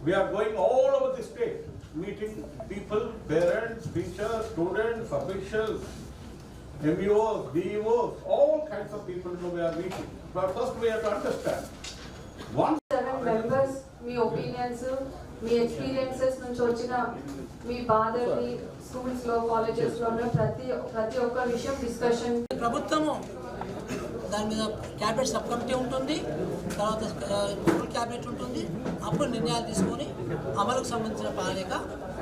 we are going all over the state meeting people, parents, teachers, students, officials, MBOs, DEOs, all kinds of people we are meeting. But first we have to understand. 7 members me opinions, me experiences నుంచి వచ్చిన మీ బాధని స్కూల్స్లో కాలేజెస్లో ప్రతి ఒక్క విషయం discussion. ప్రభుత్వము దాని మీద క్యాబినెట్ సబ్ కమిటీ ఉంటుంది, తర్వాత ఫుల్ క్యాబినెట్ ఉంటుంది. అప్పుడు నిర్ణయాలు తీసుకొని అమలుకు సంబంధించిన ప్రణాళిక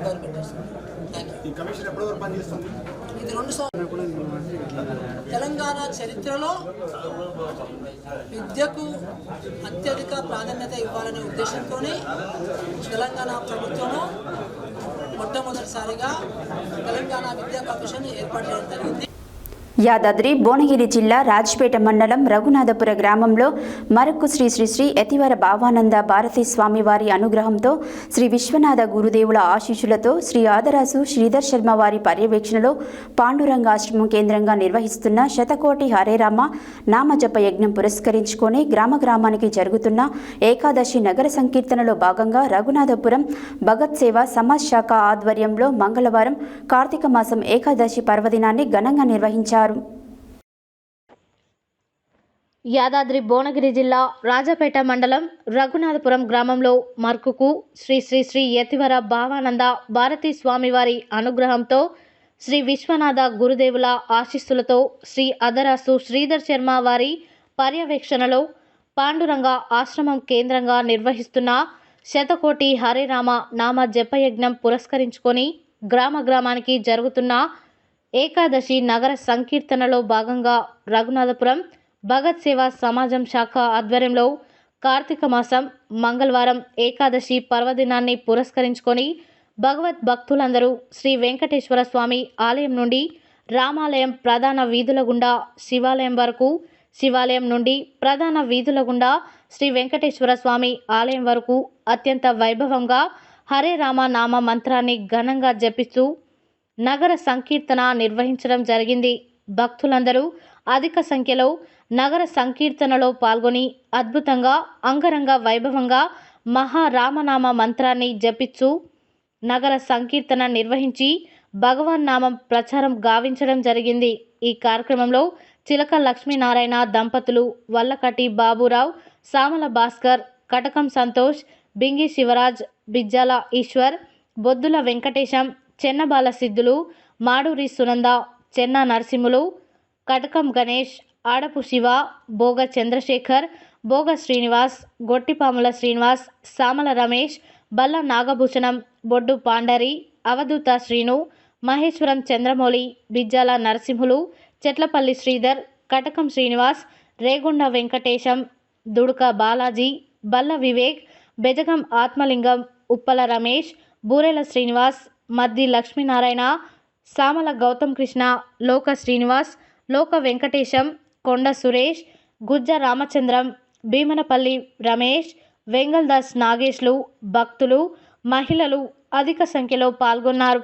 గవర్నమెంట్ చేస్తుంది. Thank you. ఈ కమిషన్ ఎప్పటి వరకు పనిచేస్తుంది? ఇది 2 సంవత్సరాలు. తెలంగాణ చరిత్రలో విద్యకు అత్యధిక ప్రాధాన్యత ఇవ్వాలనే ఉద్దేశంతోనే తెలంగాణ ప్రభుత్వము మొట్టమొదటిసారిగా తెలంగాణ విద్యా కమిషన్ ఏర్పాటు చేయడం జరిగింది. యాదాద్రి భువనగిరి జిల్లా రాజ్పేట మండలం రఘునాథపుర గ్రామంలో మరకు శ్రీ శ్రీ శ్రీ యతివర భావానంద భారతీ స్వామి వారి అనుగ్రహంతో శ్రీ విశ్వనాథ గురుదేవుల ఆశీస్సులతో శ్రీ ఆదరాసు శ్రీధర్ శర్మ వారి పర్యవేక్షణలో పాండురంగాశ్రమం కేంద్రంగా నిర్వహిస్తున్న శతకోటి హరేరామ నామజప యజ్ఞం పురస్కరించుకొని గ్రామానికి జరుగుతున్న ఏకాదశి నగర సంకీర్తనలో భాగంగా రఘునాథపురం భగత్ సేవ సమాజ్ శాఖ ఆధ్వర్యంలో మంగళవారం కార్తీక మాసం ఏకాదశి పర్వదినాన్ని ఘనంగా నిర్వహించారు. యాదాద్రి భువనగిరి జిల్లా రాజపేట మండలం రఘునాథపురం గ్రామంలో మర్కుకు శ్రీ శ్రీ శ్రీ యతివర భావానంద భారతీ స్వామివారి అనుగ్రహంతో శ్రీ విశ్వనాథ గురుదేవుల ఆశీస్సులతో శ్రీ అదరాసు శ్రీధర్ శర్మ వారి పర్యవేక్షణలో పాండురంగ ఆశ్రమం కేంద్రంగా నిర్వహిస్తున్న శతకోటి హరే రామ నామ జపయజ్ఞం పురస్కరించుకొని గ్రామానికి జరుగుతున్న ఏకాదశి నగర సంకీర్తనలో భాగంగా రఘునాథపురం భగత్ సేవా సమాజం శాఖ ఆధ్వర్యంలో కార్తీక మాసం మంగళవారం ఏకాదశి పర్వదినాన్ని పురస్కరించుకొని భగవద్ భక్తులందరూ శ్రీ వెంకటేశ్వర స్వామి ఆలయం నుండి రామాలయం ప్రధాన వీధుల గుండా శివాలయం వరకు, శివాలయం నుండి ప్రధాన వీధుల గుండా శ్రీ వెంకటేశ్వర స్వామి ఆలయం వరకు అత్యంత వైభవంగా హరే రామ నామ మంత్రాన్ని ఘనంగా జపిస్తూ నగర సంకీర్తన నిర్వహించడం జరిగింది. భక్తులందరూ అధిక సంఖ్యలో నగర సంకీర్తనలో పాల్గొని అద్భుతంగా అంగరంగ వైభవంగా మహారామనామ మంత్రాన్ని జపిస్తూ నగర సంకీర్తన నిర్వహించి భగవాన్ నామం ప్రచారం గావించడం జరిగింది. ఈ కార్యక్రమంలో చిలక లక్ష్మీనారాయణ దంపతులు, వల్లకటి బాబురావు, సామల భాస్కర్, కటకం సంతోష్, బింగి శివరాజ్, బిజ్జాల ఈశ్వర్, బొద్దుల వెంకటేశం, చెన్నబాల సిద్ధులు, మాడూరి సునంద, చెన్న నరసింహులు, కటకం గణేష్, ఆడపు శివ, భోగ చంద్రశేఖర్, భోగ శ్రీనివాస్, గొట్టిపాముల శ్రీనివాస్, సామల రమేష్, బల్ల నాగభూషణం, బొడ్డు పాండరి, అవధూత శ్రీను, మహేశ్వరం చంద్రమౌళి, బిజ్జాల నరసింహులు, చెట్లపల్లి శ్రీధర్, కటకం శ్రీనివాస్, రేగొండ వెంకటేశం, దుడుక బాలాజీ, బల్ల వివేక్, బెజగం ఆత్మలింగం, ఉప్పల రమేష్, బూరెల శ్రీనివాస్, మద్ది లక్ష్మీనారాయణ, సామల గౌతమ్ కృష్ణ, లోక శ్రీనివాస్, లోక వెంకటేశం, కొండ సురేష్, గుజ్జ రామచంద్రం, భీమనపల్లి రమేష్, వెంగల్దాస్ నాగేష్లు, భక్తులు, మహిళలు అధిక సంఖ్యలో పాల్గొన్నారు.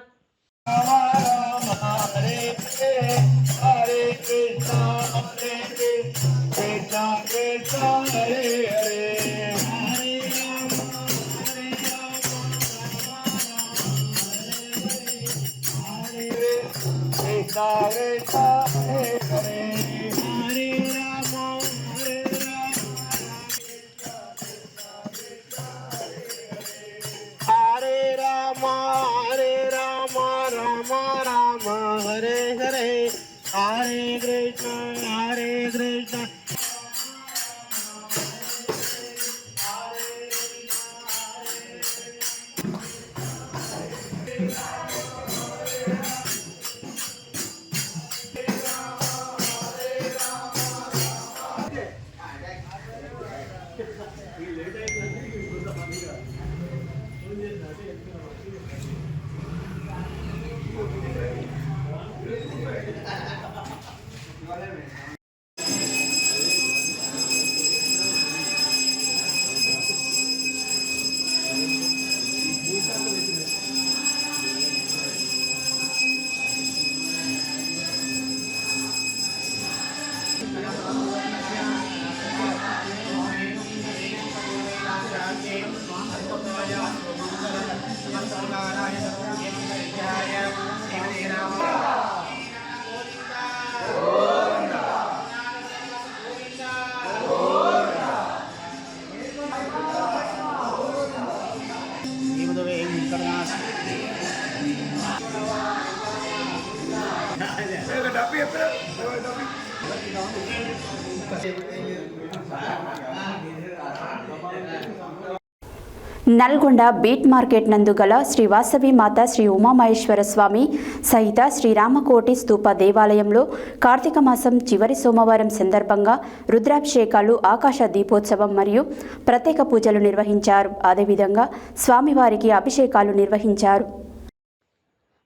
నల్గొండ బీట్ మార్కెట్ నందు గల శ్రీ వాసవి మాత శ్రీ ఉమామహేశ్వర స్వామి సహిత శ్రీరామకోటి స్తూప దేవాలయంలో కార్తీక మాసం చివరి సోమవారం సందర్భంగా రుద్రాభిషేకాలు, ఆకాశ దీపోత్సవం మరియు ప్రత్యేక పూజలు నిర్వహించారు. అదేవిధంగా స్వామివారికి అభిషేకాలు నిర్వహించారు.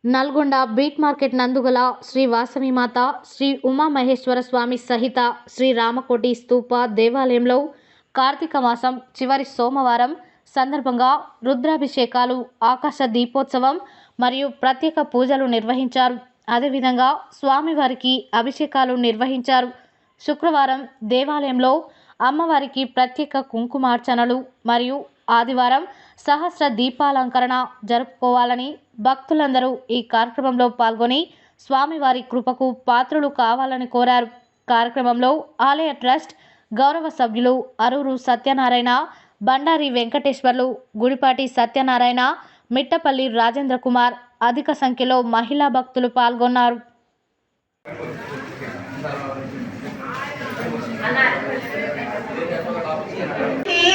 నల్గొండ బీట్ మార్కెట్ నందుగల శ్రీ వాసవి మాత శ్రీ ఉమామహేశ్వర స్వామి సహిత శ్రీ రామకోటి స్తూప దేవాలయంలో కార్తీక మాసం చివరి సోమవారం సందర్భంగా రుద్రాభిషేకాలు, ఆకాశ దీపోత్సవం మరియు ప్రత్యేక పూజలు నిర్వహించారు. అదేవిధంగా స్వామివారికి అభిషేకాలు నిర్వహించారు. శుక్రవారం దేవాలయంలో అమ్మవారికి ప్రత్యేక కుంకుమార్చనలు మరియు ఆదివారం సహస్ర దీపాలంకరణ జరుపుకోవాలని భక్తులందరూ ఈ కార్యక్రమంలో పాల్గొని స్వామివారి కృపకు పాత్రులు కావాలని కోరారు. కార్యక్రమంలో ఆలయ ట్రస్ట్ గౌరవ సభ్యులు అరూరు సత్యనారాయణ, బండారి వెంకటేశ్వర్లు, గుడిపాటి సత్యనారాయణ, మిట్టపల్లి రాజేంద్ర కుమార్ అధిక సంఖ్యలో మహిళా భక్తులు పాల్గొన్నారు. ఈ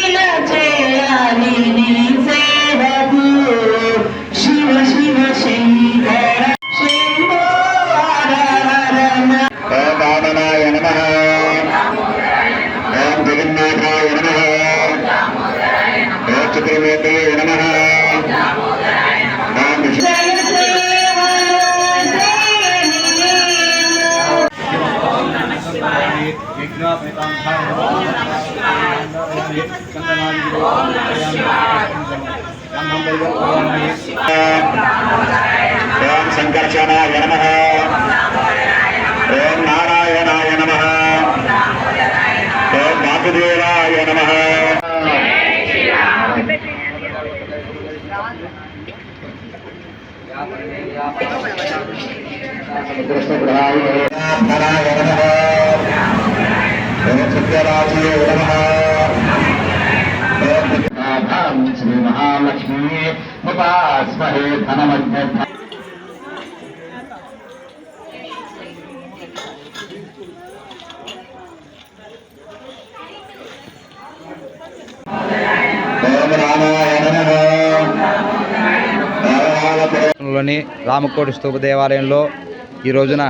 ఓం సంకర్షణాయ నమః. ఓం నారాయణాయ నమః. ఓం వాసుదేవాయ నమః. కృష్ణప్రభాయ నమః. ఓం సత్యరాజే నమః. ఓం శ్రీ మహాలక్ష్మీ ఉపాస్మహే ధనమధ్య. లోని రామకోటి స్తూప దేవాలయంలో ఈ రోజున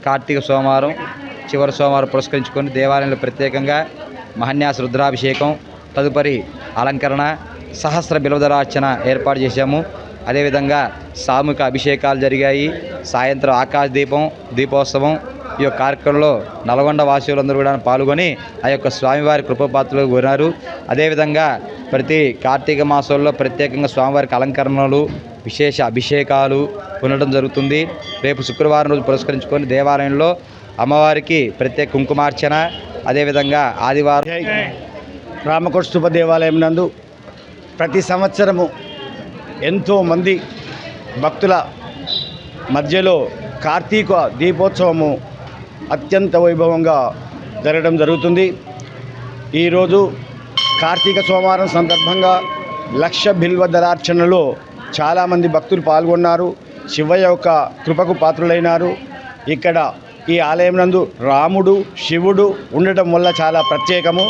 కార్తీక సోమవారం చివరి సోమవారం పురస్కరించుకొని దేవాలయంలో ప్రత్యేకంగా మహాన్యాస రుద్రాభిషేకం, తదుపరి అలంకరణ, సహస్ర బిల్వదళార్చన ఏర్పాటు చేశాము. అదేవిధంగా సామూహిక అభిషేకాలు జరిగాయి. సాయంత్రం ఆకాశ దీపం, దీపోత్సవం. ఈ యొక్క కార్యక్రమంలో నల్గొండ వాసులందరూ కూడా పాల్గొని ఆ యొక్క స్వామివారి కృపపాత్రలు కోరారు. అదేవిధంగా ప్రతి కార్తీక మాసంలో ప్రత్యేకంగా స్వామివారికి అలంకరణలు, విశేష అభిషేకాలు ఉండడం జరుగుతుంది. రేపు శుక్రవారం రోజు పురస్కరించుకొని దేవాలయంలో అమ్మవారికి ప్రత్యేక కుంకుమార్చన, అదేవిధంగా ఆదివారం రామకోటి స్తూప దేవాలయం నందు ప్రతి సంవత్సరము ఎంతోమంది భక్తుల మధ్యలో కార్తీక దీపోత్సవము అత్యంత వైభవంగా జరగడం జరుగుతుంది. ఈరోజు కార్తీక సోమవారం సందర్భంగా 1,00,000 బిల్వ దళార్చనలో చాలామంది భక్తులు పాల్గొన్నారు. శివయ్య యొక్క కృపకు పాత్రులైనారు. ఇక్కడ ఈ ఆలయం నందు రాముడు, శివుడు ఉండటం వల్ల చాలా ప్రత్యేకము.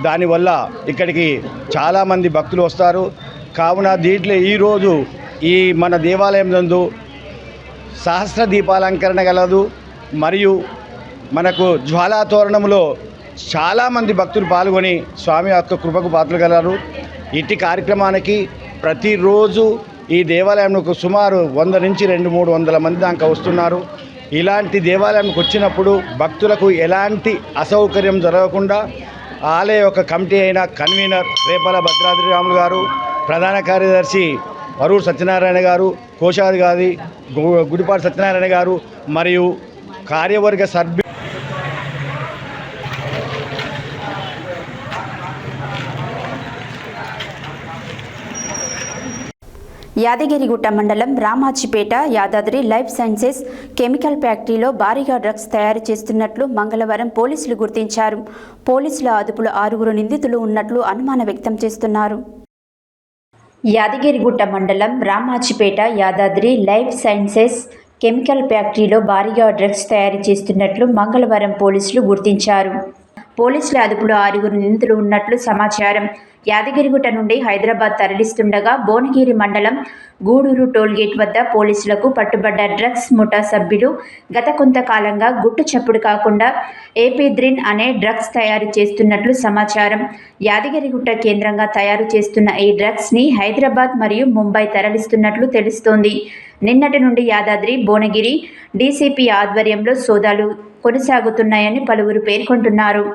దానివల్ల ఇక్కడికి చాలామంది భక్తులు వస్తారు. కావున దీంట్లో ఈరోజు ఈ మన దేవాలయం నందు సహస్ర దీపాలంకరణ గలదు. మరియు మనకు జ్వాలా తోరణంలో చాలామంది భక్తులు పాల్గొని స్వామి యొక్క కృపకు పాత్రలు గలరు. ఇట్టి కార్యక్రమానికి ప్రతిరోజు ఈ దేవాలయంకు సుమారు 100 నుంచి 200-300 మంది దాకా వస్తున్నారు. ఇలాంటి దేవాలయానికి వచ్చినప్పుడు భక్తులకు ఎలాంటి అసౌకర్యం జరగకుండా ఆలయ యొక్క కమిటీ అయిన కన్వీనర్ రేపల భద్రాద్రి రాములు గారు, ప్రధాన కార్యదర్శి వరూరు సత్యనారాయణ గారు, కోశాధికారి గుడిపాటి సత్యనారాయణ గారు మరియు కార్యవర్గ సభ్యులు యాదగిరిగుట్ట మండలం రామాచిపేట యాదాద్రి లైఫ్ సైన్సెస్ కెమికల్ ఫ్యాక్టరీలో భారీగా డ్రగ్స్ తయారు చేస్తున్నట్లు మంగళవారం పోలీసులు గుర్తించారు. పోలీసుల అదుపులో 6 నిందితులు ఉన్నట్లు అనుమానం వ్యక్తం చేస్తున్నారు. యాదగిరిగుట్ట మండలం రామాచిపేట యాదాద్రి లైఫ్ సైన్సెస్ కెమికల్ ఫ్యాక్టరీలో భారీగా డ్రగ్స్ తయారు చేస్తున్నట్లు మంగళవారం పోలీసులు గుర్తించారు. పోలీసుల అదుపులో 6 నిందితులు ఉన్నట్లు సమాచారం. యాదగిరిగుట్ట నుండి హైదరాబాద్ తరలిస్తుండగా భువనగిరి మండలం గూడూరు టోల్గేట్ వద్ద పోలీసులకు పట్టుబడ్డ డ్రగ్స్ ముఠా సభ్యులు గత కొంతకాలంగా గుట్టు చప్పుడు కాకుండా ఏపీద్రిన్ అనే డ్రగ్స్ తయారు చేస్తున్నట్లు సమాచారం. యాదగిరిగుట్ట కేంద్రంగా తయారు చేస్తున్న ఈ డ్రగ్స్ని హైదరాబాద్ మరియు ముంబై తరలిస్తున్నట్లు తెలుస్తోంది. నిన్నటి నుండి యాదాద్రి భువనగిరి డీసీపీ ఆధ్వర్యంలో సోదాలు కొనసాగుతున్నాయని పలువురు పేర్కొంటున్నారు.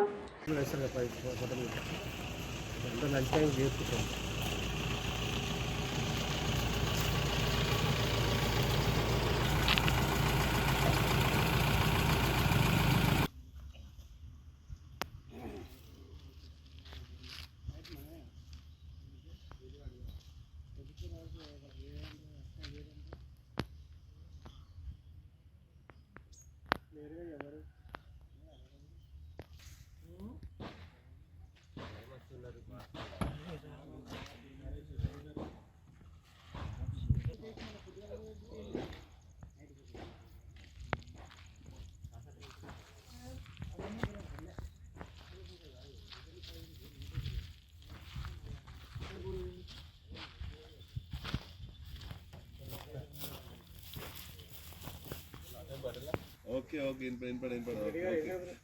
ఓకే ఓకే వినపడ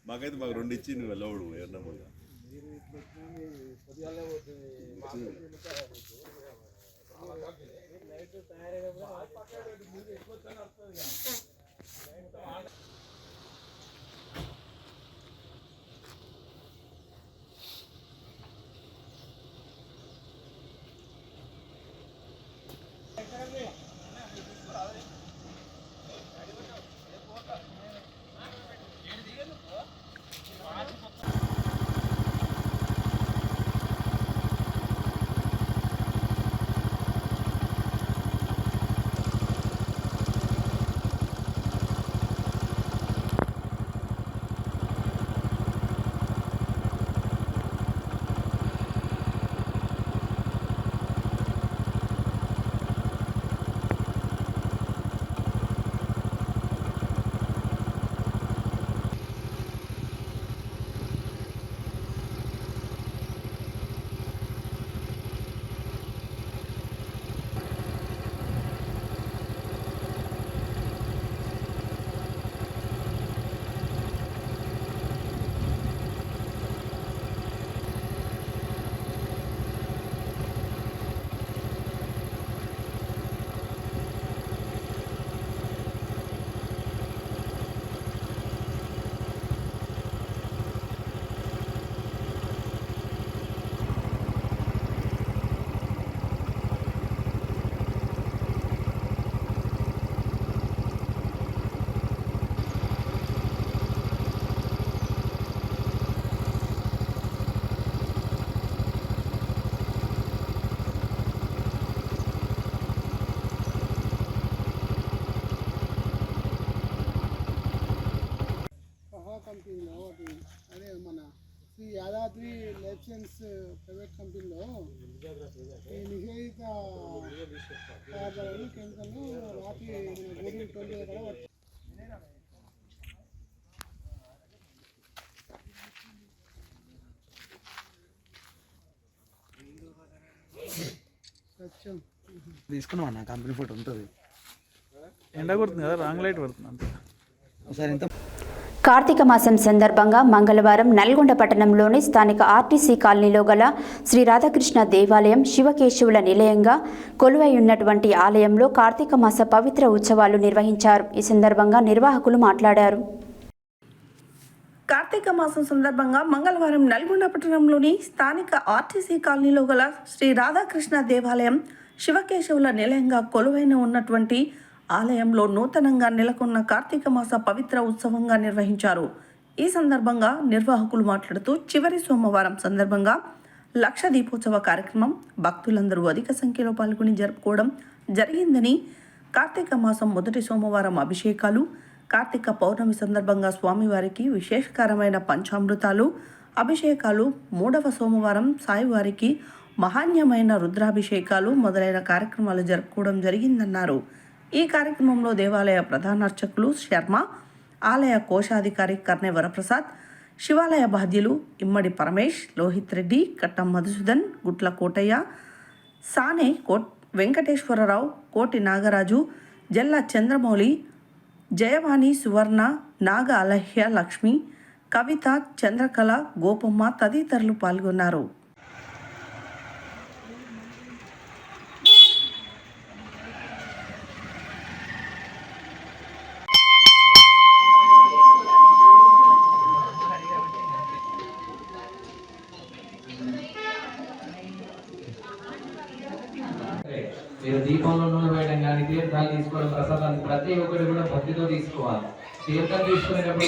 మాకైతే మాకు 2 ఇచ్చింది వెళ్ళవుడు ఎన్నమ్మగా కంపెనీలో అదే మన శ్రీ యాదాద్రి లైసెన్స్ ప్రైవేట్ కంపెనీలో ఈ నిషేధిత పదార్థాలను కెమికల్ను రాత్రి గోధుమ టోల్ కూడా తీసుకున్నాం అన్న కంపెనీ ఫోటో ఉంటుంది ఎండ కొడుతుంది కదా రాంగ్ లైట్ పడుతుంది అంతే ఒకసారి ఎంత కార్తీక మాసం సందర్భంగా మంగళవారం నల్గొండ పట్టణంలోని స్థానిక ఆర్టీసీ కాలనీలో గల శ్రీ రాధాకృష్ణ దేవాలయం శివకేశవుల నిలయంగా కొలువై ఉన్నటువంటి ఆలయంలో కార్తీక మాస పవిత్ర ఉత్సవాలు నిర్వహించారు. ఈ సందర్భంగా నిర్వాహకులు మాట్లాడారు. కార్తీక మాసం సందర్భంగా మంగళవారం నల్గొండ పట్టణంలోని స్థానిక ఆర్టీసీ కాలనీలో గల శ్రీ రాధాకృష్ణ దేవాలయం శివకేశవుల నిలయంగా కొలువైన ఉన్నటువంటి ఆలయంలో నూతనంగా నెలకొన్న కార్తీక మాస పవిత్ర ఉత్సవంగా నిర్వహించారు. ఈ సందర్భంగా నిర్వాహకులు మాట్లాడుతూ చివరి సోమవారం సందర్భంగా లక్ష దీపోత్సవ కార్యక్రమం భక్తులందరూ అధిక సంఖ్యలో పాల్గొని జరుపుకోవడం జరిగిందని, కార్తీక మాసం మొదటి సోమవారం అభిషేకాలు, కార్తీక పౌర్ణమి సందర్భంగా స్వామివారికి విశేషకరమైన పంచామృతాలు అభిషేకాలు, మూడవ సోమవారం సాయివారికి మహాన్యమైన రుద్రాభిషేకాలు మొదలైన కార్యక్రమాలు జరుపుకోవడం జరిగిందన్నారు. ఈ కార్యక్రమంలో దేవాలయ ప్రధాన అర్చకులు శర్మ, ఆలయ కోశాధికారి కర్నె వరప్రసాద్, శివాలయ బాధ్యులు ఇమ్మడి పరమేష్, లోహిత్ రెడ్డి, కట్టం మధుసూదన్, గుట్ల కోటయ్య, సానే వెంకటేశ్వరరావు, కోటి నాగరాజు, జల్ల చంద్రమౌళి, జయవాణి సువర్ణ, నాగ అలహ్య లక్ష్మి, కవిత, చంద్రకళ, గోపమ్మ తదితరులు పాల్గొన్నారు. మీరు దీపంలో నూనె వేయడం కానీ తీర్థాలు తీసుకోవడం ప్రసాదాన్ని ప్రతి ఒక్కరు కూడా భక్తితో తీసుకోవాలి. తీర్థం తీసుకునేటప్పుడు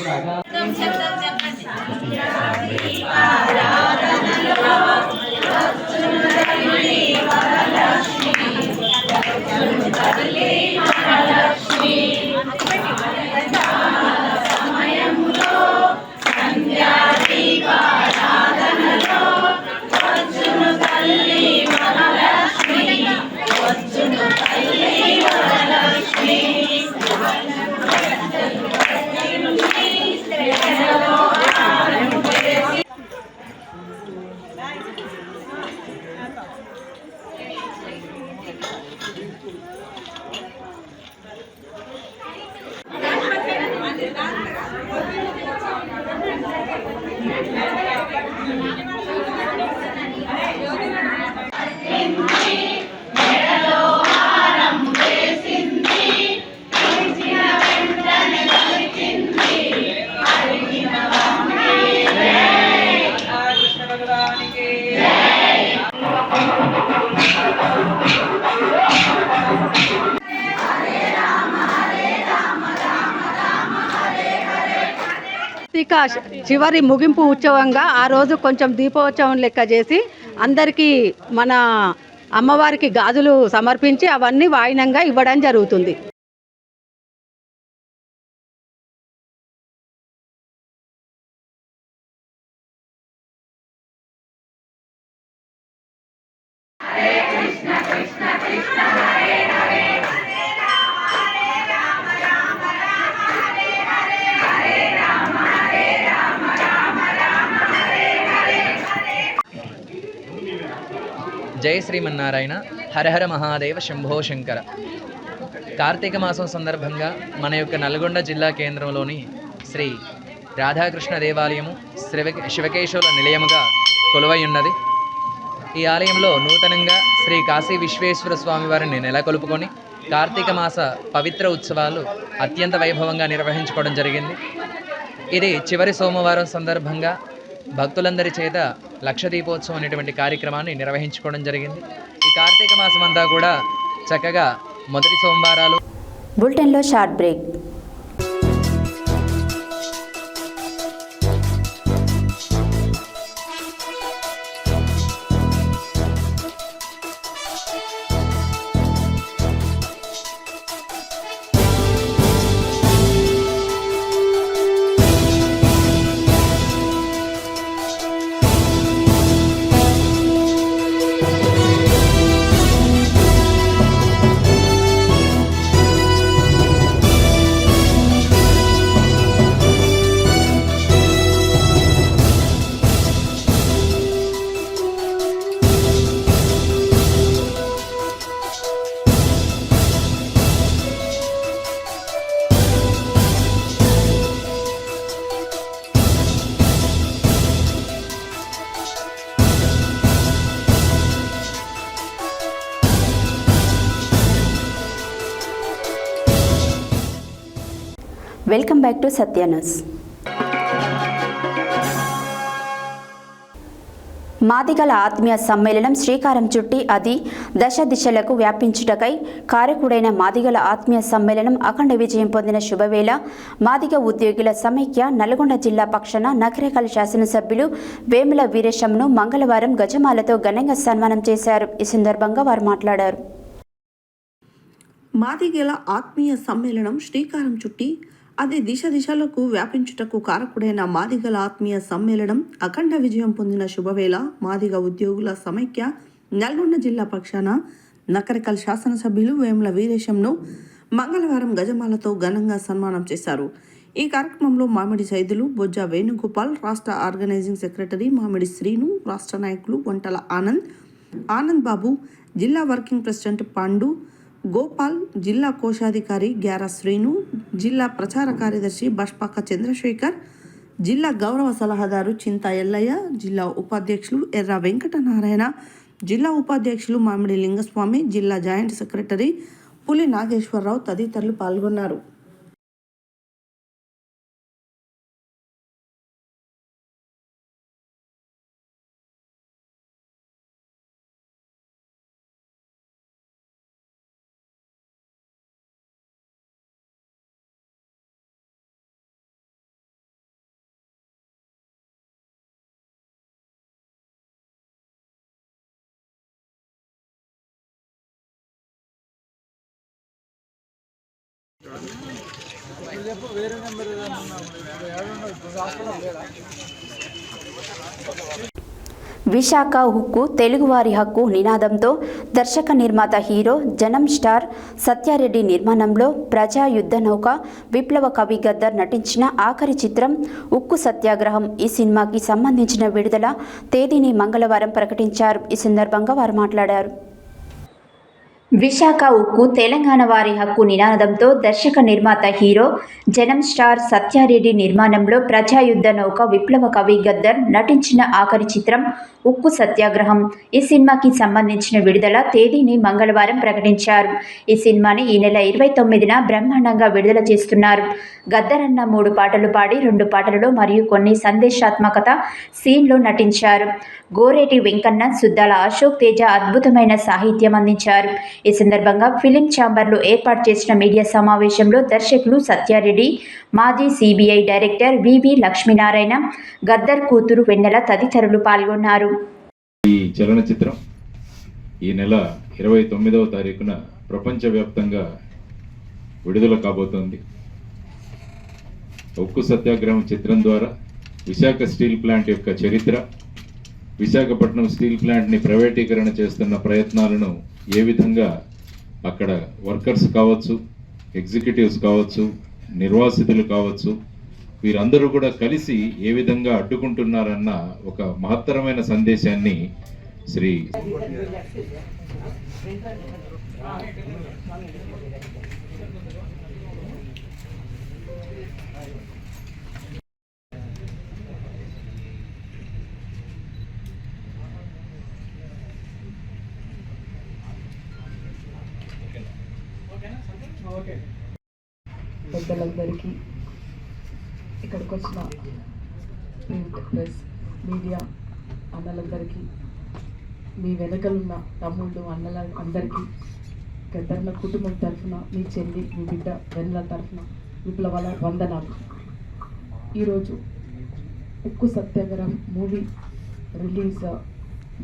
కార్తీక చివరి ముగింపు ఉత్సవంగా ఆ రోజు కొంచెం దీపోత్సవం లెక్క చేసి అందరికీ మన అమ్మవారికి గాజులు సమర్పించి అవన్నీ వాయినంగా ఇవ్వడం జరుగుతుంది. జై శ్రీమన్నారాయణ. హరహర మహాదేవ శంభో శంకర. కార్తీక మాసం సందర్భంగా మన యొక్క నల్గొండ జిల్లా కేంద్రంలోని శ్రీ రాధాకృష్ణ దేవాలయము శివకేశవుల నిలయముగా కొలువై ఉన్నది. ఈ ఆలయంలో నూతనంగా శ్రీ కాశీ విశ్వేశ్వర స్వామి వారిని నెలకొల్పుకొని కార్తీక మాస పవిత్ర ఉత్సవాలు అత్యంత వైభవంగా నిర్వహించుకోవడం జరిగింది. ఇది చివరి సోమవారం సందర్భంగా భక్తులందరి చేత లక్ష దీపోత్సవం అనేటువంటి కార్యక్రమాన్ని నిర్వహించుకోవడం జరిగింది. ఈ కార్తీక మాసం అంతా కూడా చక్కగా మొదటి సోమవారాలు. బులెటిన్లో short break. Welcome back to Satya news. మాదిగల ఆత్మీయ సమ్మేళనం శ్రీకారం చుట్టి అది దశ దిశలకు వ్యాపించుటకై కారకుడైన మాదిగల ఆత్మీయ సమ్మేళనం అఖండ విజయం పొందిన శుభవేళ మాదిగ ఉద్యోగుల సమైక్య నల్గొండ జిల్లా పక్షాన నకరేకల్ శాసనసభ్యులు వేముల వీరేశంను మంగళవారం గజమాలతో ఘనంగా సన్మానం చేశారు. ఈ సందర్భంగా వారు మాట్లాడారు. మాదిగల ఆత్మీయ సమ్మేళనం శ్రీకారం చుట్టి అది దిశ దిశలకు వ్యాపించుటకు కారకుడైన మాదిగల ఆత్మీయ సమ్మేళనం అఖండ విజయం పొందిన శుభవేళ మాదిగ ఉద్యోగుల సమైక్య నల్గొండ జిల్లా పక్షాన నకరికల్ శాసనసభ్యులు వేముల వీరేశంను మంగళవారం గజమాలతో ఘనంగా సన్మానం చేశారు. ఈ కార్యక్రమంలో మామిడి సైదులు, బొజ్జ వేణుగోపాల్, రాష్ట్ర ఆర్గనైజింగ్ సెక్రటరీ మామిడి శ్రీను, రాష్ట్ర నాయకులు వంటల ఆనంద్ బాబు, జిల్లా వర్కింగ్ ప్రెసిడెంట్ పాండు గోపాల్, జిల్లా కోశాధికారి గ్యారా శ్రీను, జిల్లా ప్రచార కార్యదర్శి బష్పాక చంద్రశేఖర్, జిల్లా గౌరవ సలహాదారు చింత ఎల్లయ్య, జిల్లా ఉపాధ్యక్షులు ఎర్ర వెంకటనారాయణ, జిల్లా ఉపాధ్యక్షులు మామిడి లింగస్వామి, జిల్లా జాయింట్ సెక్రటరీ పులి నాగేశ్వరరావు తదితరులు పాల్గొన్నారు. విశాఖ ఉక్కు తెలుగువారి హక్కు నినాదంతో దర్శక నిర్మాత హీరో జనం స్టార్ సత్యారెడ్డి నిర్మాణంలో ప్రజా యుద్ధ నౌక విప్లవ కవి గద్దర్ నటించిన ఆఖరి చిత్రం ఉక్కు సత్యాగ్రహం. ఈ సినిమాకి సంబంధించిన విడుదల తేదీని మంగళవారం ప్రకటించారు. ఈ సందర్భంగా వారు మాట్లాడారు. విశాఖ ఉక్కు తెలంగాణ వారి హక్కు నినాదంతో దర్శక నిర్మాత హీరో జనం స్టార్ సత్యారెడ్డి నిర్మాణంలో ప్రజాయుద్ధ నౌక విప్లవ కవి గద్దర్ నటించిన ఆఖరి చిత్రం ఉక్కు సత్యాగ్రహం. ఈ సినిమాకి సంబంధించిన విడుదల తేదీని మంగళవారం ప్రకటించారు. ఈ సినిమాని ఈ నెల 29న బ్రహ్మాండంగా విడుదల చేస్తున్నారు. గద్దర్ అన్న 3 పాటలు పాడి 2 పాటలలో మరియు కొన్ని సందేశాత్మకత సీన్లో నటించారు. గోరేటి వెంకన్న, సుద్దాల అశోక్ తేజ అద్భుతమైన సాహిత్యం అందించారు. ఈ సందర్భంగా ఫిలిం ఛాంబర్లో ఏర్పాటు చేసిన మీడియా సమావేశంలో దర్శకులు సత్యారెడ్డి, మాజీ సిబిఐ డైరెక్టర్ వివి లక్ష్మీనారాయణ, గద్దర్ కూతురు వెన్నెల తదితరులు పాల్గొన్నారు. ఈ చలనచిత్రం ఈ నెల 29వ తారీఖున ప్రపంచవ్యాప్తంగా విడుదల కాబోతోంది. ఉక్కు సత్యాగ్రహం చిత్రం ద్వారా విశాఖ స్టీల్ ప్లాంట్ యొక్క చరిత్ర, విశాఖపట్నం స్టీల్ ప్లాంట్ని ప్రైవేటీకరణ చేస్తున్న ప్రయత్నాలను ఏ విధంగా అక్కడ వర్కర్స్ కావచ్చు, ఎగ్జిక్యూటివ్స్ కావచ్చు, నిర్వాసితులు కావచ్చు, వీరందరూ కూడా కలిసి ఏ విధంగా అడ్డుకుంటున్నారన్న ఒక మహత్తరమైన సందేశాన్ని శ్రీ పెద్దలందరికీ, ఇక్కడికి వచ్చిన ప్రింట్ ప్రెస్ మీడియా అన్నలందరికీ, మీ వెనకలున్న తమ్ముళ్ళు అన్నల అందరికీ, గద్దర్ల కుటుంబం తరఫున మీ చెల్లి, మీ బిడ్డ వెన్నెల తరఫున విప్లవాల వందనాలు. ఈరోజు ఉక్కు సత్యాగ్రహం మూవీ రిలీజ్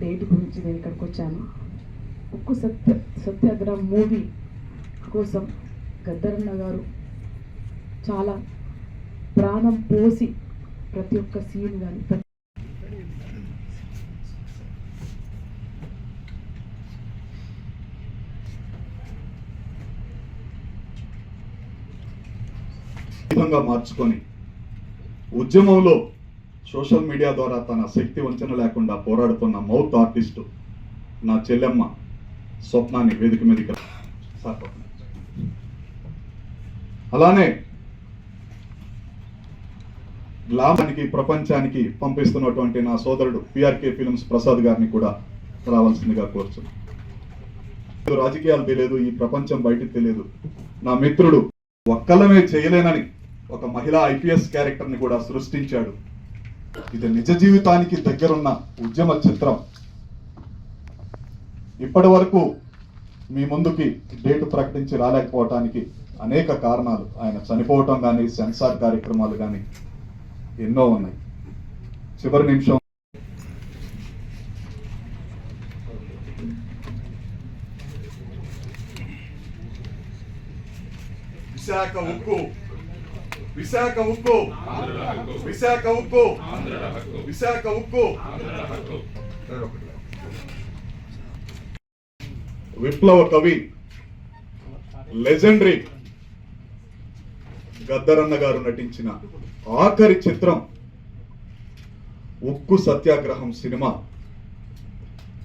డేట్ గురించి నేను ఇక్కడికి వచ్చాను. ఉక్కు సత్యాగ్రహం మూవీ కోసం గద్దరన్న గారు చాలా ప్రాణం పోసి ప్రతి ఒక్క సీన్ కానీ విధంగా మార్చుకొని ఉద్యమంలో సోషల్ మీడియా ద్వారా తన శక్తి వంచన లేకుండా పోరాడుతున్న మౌత్ ఆర్టిస్టు నా చెల్లెమ్మ స్వప్నాన్ని వేదిక మీదకి అలానే గ్లామానికి ప్రపంచానికి పంపిస్తున్నటువంటి నా సోదరుడు పిఆర్కే ఫిల్మ్స్ ప్రసాద్ గారిని కూడా రావాల్సిందిగా కోరుచున్నాను. రాజకీయాలు తెలియదు, ఈ ప్రపంచం బయటికి తెలియదు. నా మిత్రుడు ఒక్కలమే చేయలేనని ఒక మహిళా ఐపీఎస్ క్యారెక్టర్ని కూడా సృష్టించాడు. ఇది నిజ జీవితానికి దగ్గరున్న ఉద్యమ చిత్రం. ఇప్పటి వరకు మీ ముందుకి డేటు ప్రకటించి రాలేకపోవటానికి అనేక కారణాలు. ఆయన చనిపోవటం కానీ, సెన్సార్ కార్యక్రమాలు కానీ ఎన్నో ఉన్నాయి. చివరి నిమిషం విశాఖ ఉక్కు, విశాఖ ఉక్కు, విశాఖ ఉక్కు, విశాఖ ఉక్కు. విప్లవ కవి, లెజెండరీ గద్దరన్న గారు నటించిన ఆఖరి చిత్రం ఉక్కు సత్యాగ్రహం సినిమా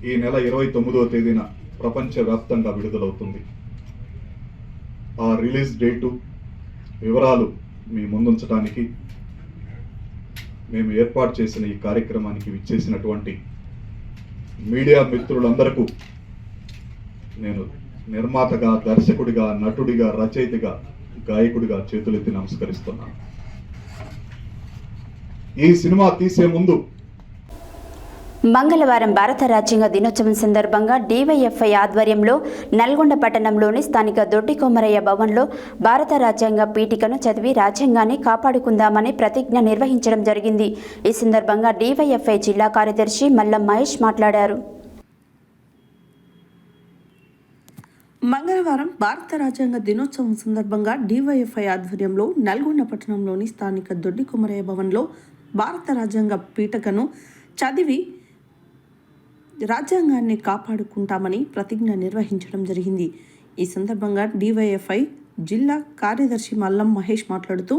ఈ నెల 29వ తేదీన ప్రపంచవ్యాప్తంగా విడుదలవుతుంది. ఆ రిలీజ్ డేటు వివరాలు మీ ముందుంచడానికి మేము ఏర్పాటు చేసిన ఈ కార్యక్రమానికి విచ్చేసినటువంటి మీడియా మిత్రులందరికీ నేను నిర్మాతగా, దర్శకుడిగా, నటుడిగా, రచయితగా, గాయకుడిగా చేతులెత్తి నమస్కరిస్తున్నాను. ఈ సినిమా తీసే ముందు మంగళవారం భారత రాజ్యాంగ దినోత్సవం సందర్భంగా డివైఎఫ్ఐ ఆధ్వర్యంలో నల్గొండ పట్టణంలోని స్థానిక దొడ్డి కొమరయ్య భవన్లో భారత రాజ్యాంగ పీఠికను చదివి రాజ్యాంగాన్ని కాపాడుకుందామని ప్రతిజ్ఞ నిర్వహించడం జరిగింది. ఈ సందర్భంగా డివైఎఫ్ఐ జిల్లా కార్యదర్శి మల్లం మహేష్ మాట్లాడారు. మంగళవారం భారత రాజ్యాంగ దినోత్సవం సందర్భంగా డివైఎఫ్ఐ ఆధ్వర్యంలో నల్గొండ పట్టణంలోని స్థానిక దొడ్డి కొమరయ్య భవన్లో భారత రాజ్యాంగ పీఠికను చదివి రాజ్యాంగాన్ని కాపాడుకుంటామని ప్రతిజ్ఞ నిర్వహించడం జరిగింది. ఈ సందర్భంగా డివైఎఫ్ఐ జిల్లా కార్యదర్శి మల్లం మహేష్ మాట్లాడుతూ,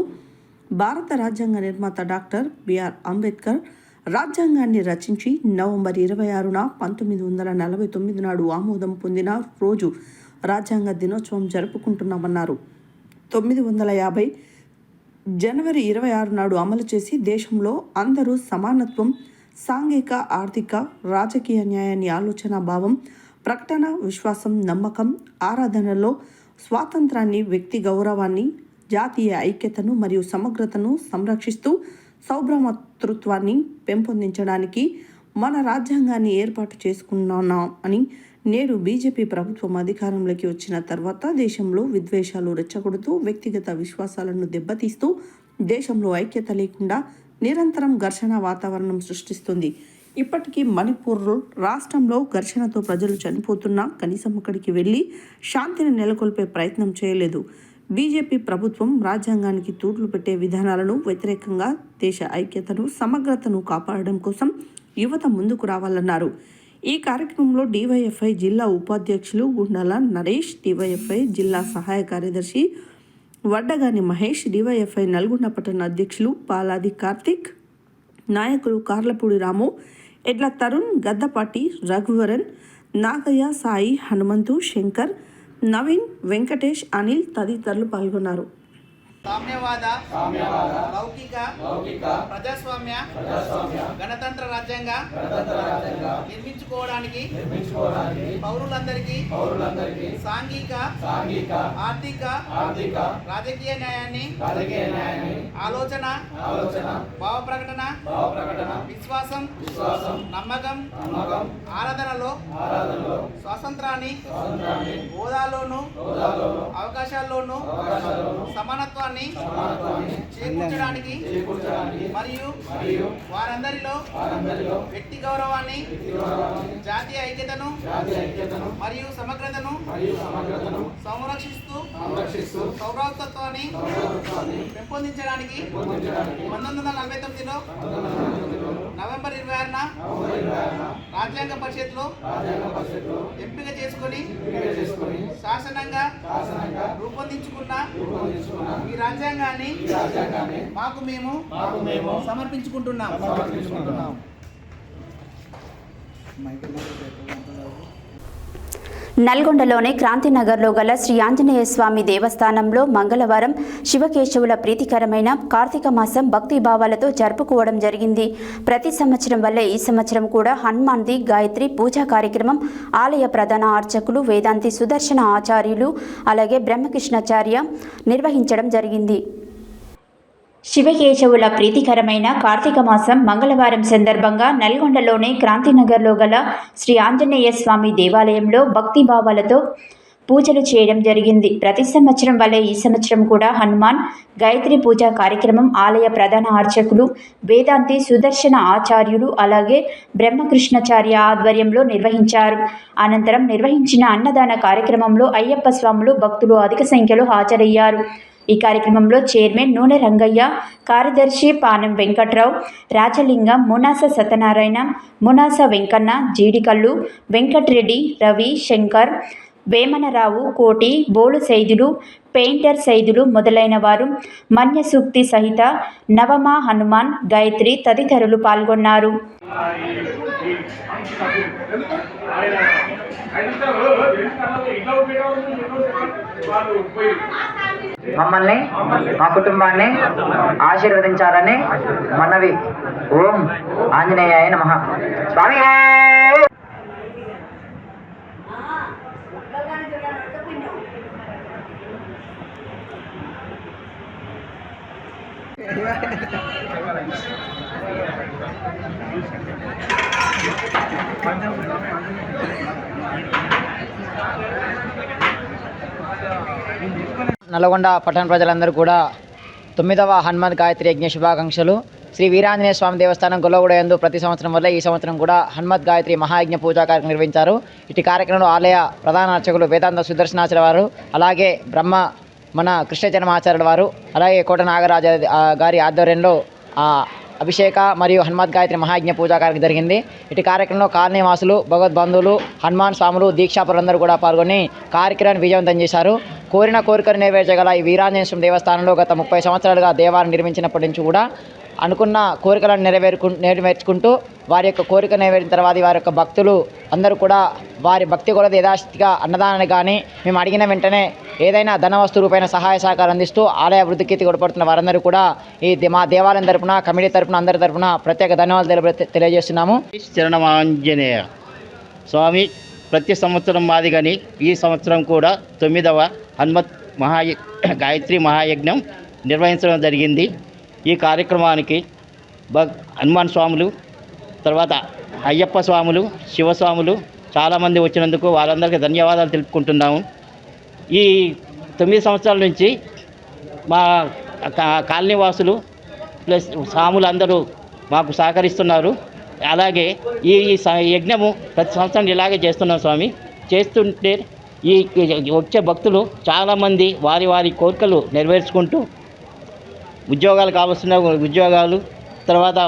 భారత రాజ్యాంగ నిర్మాత డాక్టర్ బిఆర్ అంబేద్కర్ రాజ్యాంగాన్ని రచించి నవంబర్ 26న 1949 నాడు ఆమోదం పొందిన రోజు రాజ్యాంగ దినోత్సవం జరుపుకుంటున్నామన్నారు. 1950 జనవరి 26 నాడు అమలు చేసి దేశంలో అందరూ సమానత్వం, సాంఘిక, ఆర్థిక, రాజకీయ న్యాయాన్ని ఆలోచన భావం, ప్రకటన, విశ్వాసం, నమ్మకం, ఆరాధనలో స్వాతంత్రాన్ని, వ్యక్తి గౌరవాన్ని, జాతీయ ఐక్యతను మరియు సమగ్రతను సంరక్షిస్తూ సౌభ్రమాతృత్వాన్ని పెంపొందించడానికి మన రాజ్యాంగాన్ని ఏర్పాటు చేసుకున్నాం అని నేడు బీజేపీ ప్రభుత్వం అధికారంలోకి వచ్చిన తర్వాత దేశంలో విద్వేషాలు రెచ్చగొడుతూ వ్యక్తిగత విశ్వాసాలను దెబ్బతీస్తూ దేశంలో ఐక్యత లేకుండా నిరంతరం ఘర్షణ వాతావరణం సృష్టిస్తుంది. ఇప్పటికీ మణిపూర్ రాష్ట్రంలో ఘర్షణతో ప్రజలు చనిపోతున్నా కనీసం అక్కడికి వెళ్ళి శాంతిని నెలకొల్పే ప్రయత్నం చేయలేదు. బీజేపీ ప్రభుత్వం రాజ్యాంగానికి తూట్లు పెట్టే విధానాలను వ్యతిరేకంగా దేశ ఐక్యతను సమగ్రతను కాపాడడం కోసం యువత ముందుకు రావాలన్నారు. ఈ కార్యక్రమంలో డివైఎఫ్ఐ జిల్లా ఉపాధ్యక్షులు గుండాల నరేష్, డివైఎఫ్ఐ జిల్లా సహాయ కార్యదర్శి వడ్డగాని మహేష్, డివైఎఫ్ఐ నల్గొండ పట్టణ అధ్యక్షులు పాలాది కార్తిక్, నాయకులు కార్లపూడి రాము, ఎడ్ల తరుణ్, గద్దపాటి రఘువరన్, నాగయ్య, సాయి, హనుమంతు, శంకర్, నవీన్, వెంకటేష్, అనిల్ తదితరులు పాల్గొన్నారు. సామ్యవాద లౌకిక ప్రజాస్వామ్య గణతంత్ర రాజ్యాంగ నిర్మించుకోవడానికి పౌరులందరికీ సాంఘిక ఆర్థిక రాజకీయ న్యాయాన్ని ఆలోచన భావ ప్రకటన విశ్వాసం నమ్మకం ఆరాధనలో స్వాతంత్రాన్ని హోదాలోను అవకాశాల్లోనూ సమానత్వాన్ని చేకూర్చడానికి మరియు వారందరిలో వ్యక్తి గౌరవాన్ని జాతీయ ఐక్యతను మరియు సమగ్రతను సంరక్షిస్తూ సౌరతత్వాన్ని పెంపొందించడానికి 1949లో నవంబర్ 26న రాజ్యాంగ పరిషత్లో ఎంపిక చేసుకొని శాసనంగా రూపొందించుకున్న ఈ రాజ్యాంగాన్ని మాకు మేము సమర్పించుకుంటున్నాం. నల్గొండలోని క్రాంతినగర్లో గల శ్రీ ఆంజనేయ స్వామి దేవస్థానంలో మంగళవారం శివకేశవుల ప్రీతికరమైన కార్తీక మాసం భక్తిభావాలతో జరుపుకోవడం జరిగింది. ప్రతి సంవత్సరం వల్లే ఈ సంవత్సరం కూడా హనుమాన్ది గాయత్రి పూజా కార్యక్రమం ఆలయ ప్రధాన అర్చకులు వేదాంతి సుదర్శన ఆచార్యులు అలాగే బ్రహ్మకృష్ణాచార్య నిర్వహించడం జరిగింది. శివకేశవుల ప్రీతికరమైన కార్తీక మాసం మంగళవారం సందర్భంగా నల్గొండలోని క్రాంతినగర్లో గల శ్రీ ఆంజనేయ స్వామి దేవాలయంలో భక్తిభావాలతో పూజలు చేయడం జరిగింది. ప్రతి సంవత్సరం వల్లే ఈ సంవత్సరం కూడా హనుమాన్ గాయత్రి పూజా కార్యక్రమం ఆలయ ప్రధాన అర్చకులు వేదాంతి సుదర్శన ఆచార్యులు అలాగే బ్రహ్మకృష్ణాచార్య ఆధ్వర్యంలో నిర్వహించారు. అనంతరం నిర్వహించిన అన్నదాన కార్యక్రమంలో అయ్యప్ప స్వాములు భక్తులు అధిక సంఖ్యలో హాజరయ్యారు. ఈ కార్యక్రమంలో చైర్మన్ నూనె రంగయ్య, కార్యదర్శి పానం వెంకట్రావు, రాజలింగం, మునాస సత్యనారాయణ, మునాస వెంకన్న, జీడికల్లు, వెంకట్రెడ్డి, రవి, శంకర్, వేమనరావు, కోటి, బోలు సైదులు, పెయింటర్ సైదులు మొదలైన వారు మన్య సూక్తి సహిత నవమ హనుమాన్ గాయత్రి తదితరులు పాల్గొన్నారు. మమ్మల్ని మా కుటుంబాన్ని ఆశీర్వదించాలని మనవి. ఓం ఆంజనేయాయ నమః. స్వామి నల్గొండ పట్టణ ప్రజలందరూ కూడా 9వ హనుమాన్ గాయత్రి యజ్ఞ శుభాకాంక్షలు. శ్రీ వీరాంజనేయ స్వామి దేవస్థానం గొల్లగూడయందు ప్రతి సంవత్సరం వల్ల ఈ సంవత్సరం కూడా హనుమత్ గాయత్రి మహాయజ్ఞ పూజా కార్యక్రమం నిర్వహించారు. ఇటు కార్యక్రమంలో ఆలయ ప్రధాన అర్చకులు వేదాంత సుదర్శనాచార్య వారు, అలాగే మన కృష్ణ జన్మాచార్యుల వారు, అలాగే కోట నాగరాజ గారి ఆధ్వర్యంలో అభిషేక మరియు హనుమత్ గాయత్రి మహాయజ్ఞ పూజా కార్యక్రమం జరిగింది. ఇటు కార్యక్రమంలో కాలనీ వాసులు, భగవద్బంధువులు, హనుమాన్ స్వాములు, దీక్షాపరులందరూ కూడా పాల్గొని కార్యక్రమాన్ని విజయవంతం చేశారు. కోరిన కోరికలు నెరవేర్చగల ఈ వీరాంజనేయ స్వామి దేవస్థానంలో గత 30 సంవత్సరాలుగా దేవాలయం నిర్మించినప్పటి నుంచి కూడా అనుకున్న కోరికలను నెరవేర్చుకుంటూ వారి యొక్క కోరిక నెరవేరిన తర్వాత వారి యొక్క భక్తులు అందరూ కూడా వారి భక్తి కొలది యథాశక్తిగా అన్నదానాన్ని కానీ మేము అడిగిన వెంటనే ఏదైనా ధన వస్తు రూపైన సహాయ సహకారం అందిస్తూ ఆలయ అభివృద్ధికి తోడ్పడుతున్న వారందరూ కూడా మా దేవాలయం తరపున, కమిటీ తరపున, అందరి తరపున ప్రత్యేక ధన్యవాదాలు తెలియజేస్తున్నాము. శరణమాంజనేయ స్వామి ప్రతి సంవత్సరం మాదిగాని ఈ సంవత్సరం కూడా 9వ హనుమత్ గాయత్రి మహాయజ్ఞం నిర్వహించడం జరిగింది. ఈ కార్యక్రమానికి హనుమాన్ స్వాములు, తర్వాత అయ్యప్ప స్వాములు, శివస్వాములు, చాలామంది వచ్చినందుకు వాళ్ళందరికీ ధన్యవాదాలు తెలుపుకుంటున్నాము. ఈ 9 సంవత్సరాల నుంచి మా కాలనీ వాసులు ప్లస్ సాములు అందరూ మాకు సహకరిస్తున్నారు. అలాగే ఈ యజ్ఞము ప్రతి సంవత్సరం ఇలాగే చేస్తున్నాం స్వామి. చేస్తుంటే ఈ వచ్చే భక్తులు చాలామంది వారి వారి కోరికలు నెరవేర్చుకుంటూ ఉద్యోగాలు కావాల్సిన ఉద్యోగాలు, తర్వాత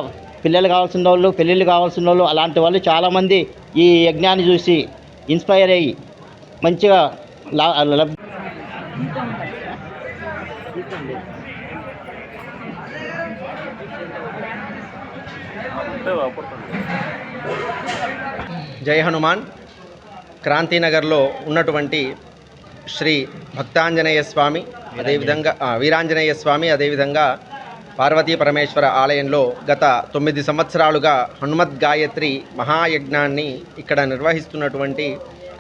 పిల్లలు కావాల్సిన వాళ్ళు, పెళ్ళిళ్ళు కావాల్సిన వాళ్ళు, అలాంటి వాళ్ళు చాలామంది ఈ యజ్ఞాన్ని చూసి ఇన్స్పైర్ అయ్యి మంచిగా జై హనుమాన్. క్రాంతినగర్లో ఉన్నటువంటి శ్రీ భక్తాంజనేయ స్వామి, అదేవిధంగా వీరాంజనేయ స్వామి, అదేవిధంగా పార్వతీ పరమేశ్వర ఆలయంలో గత 9 సంవత్సరాలుగా హనుమత్ గాయత్రి మహాయజ్ఞాన్ని ఇక్కడ నిర్వహిస్తున్నటువంటి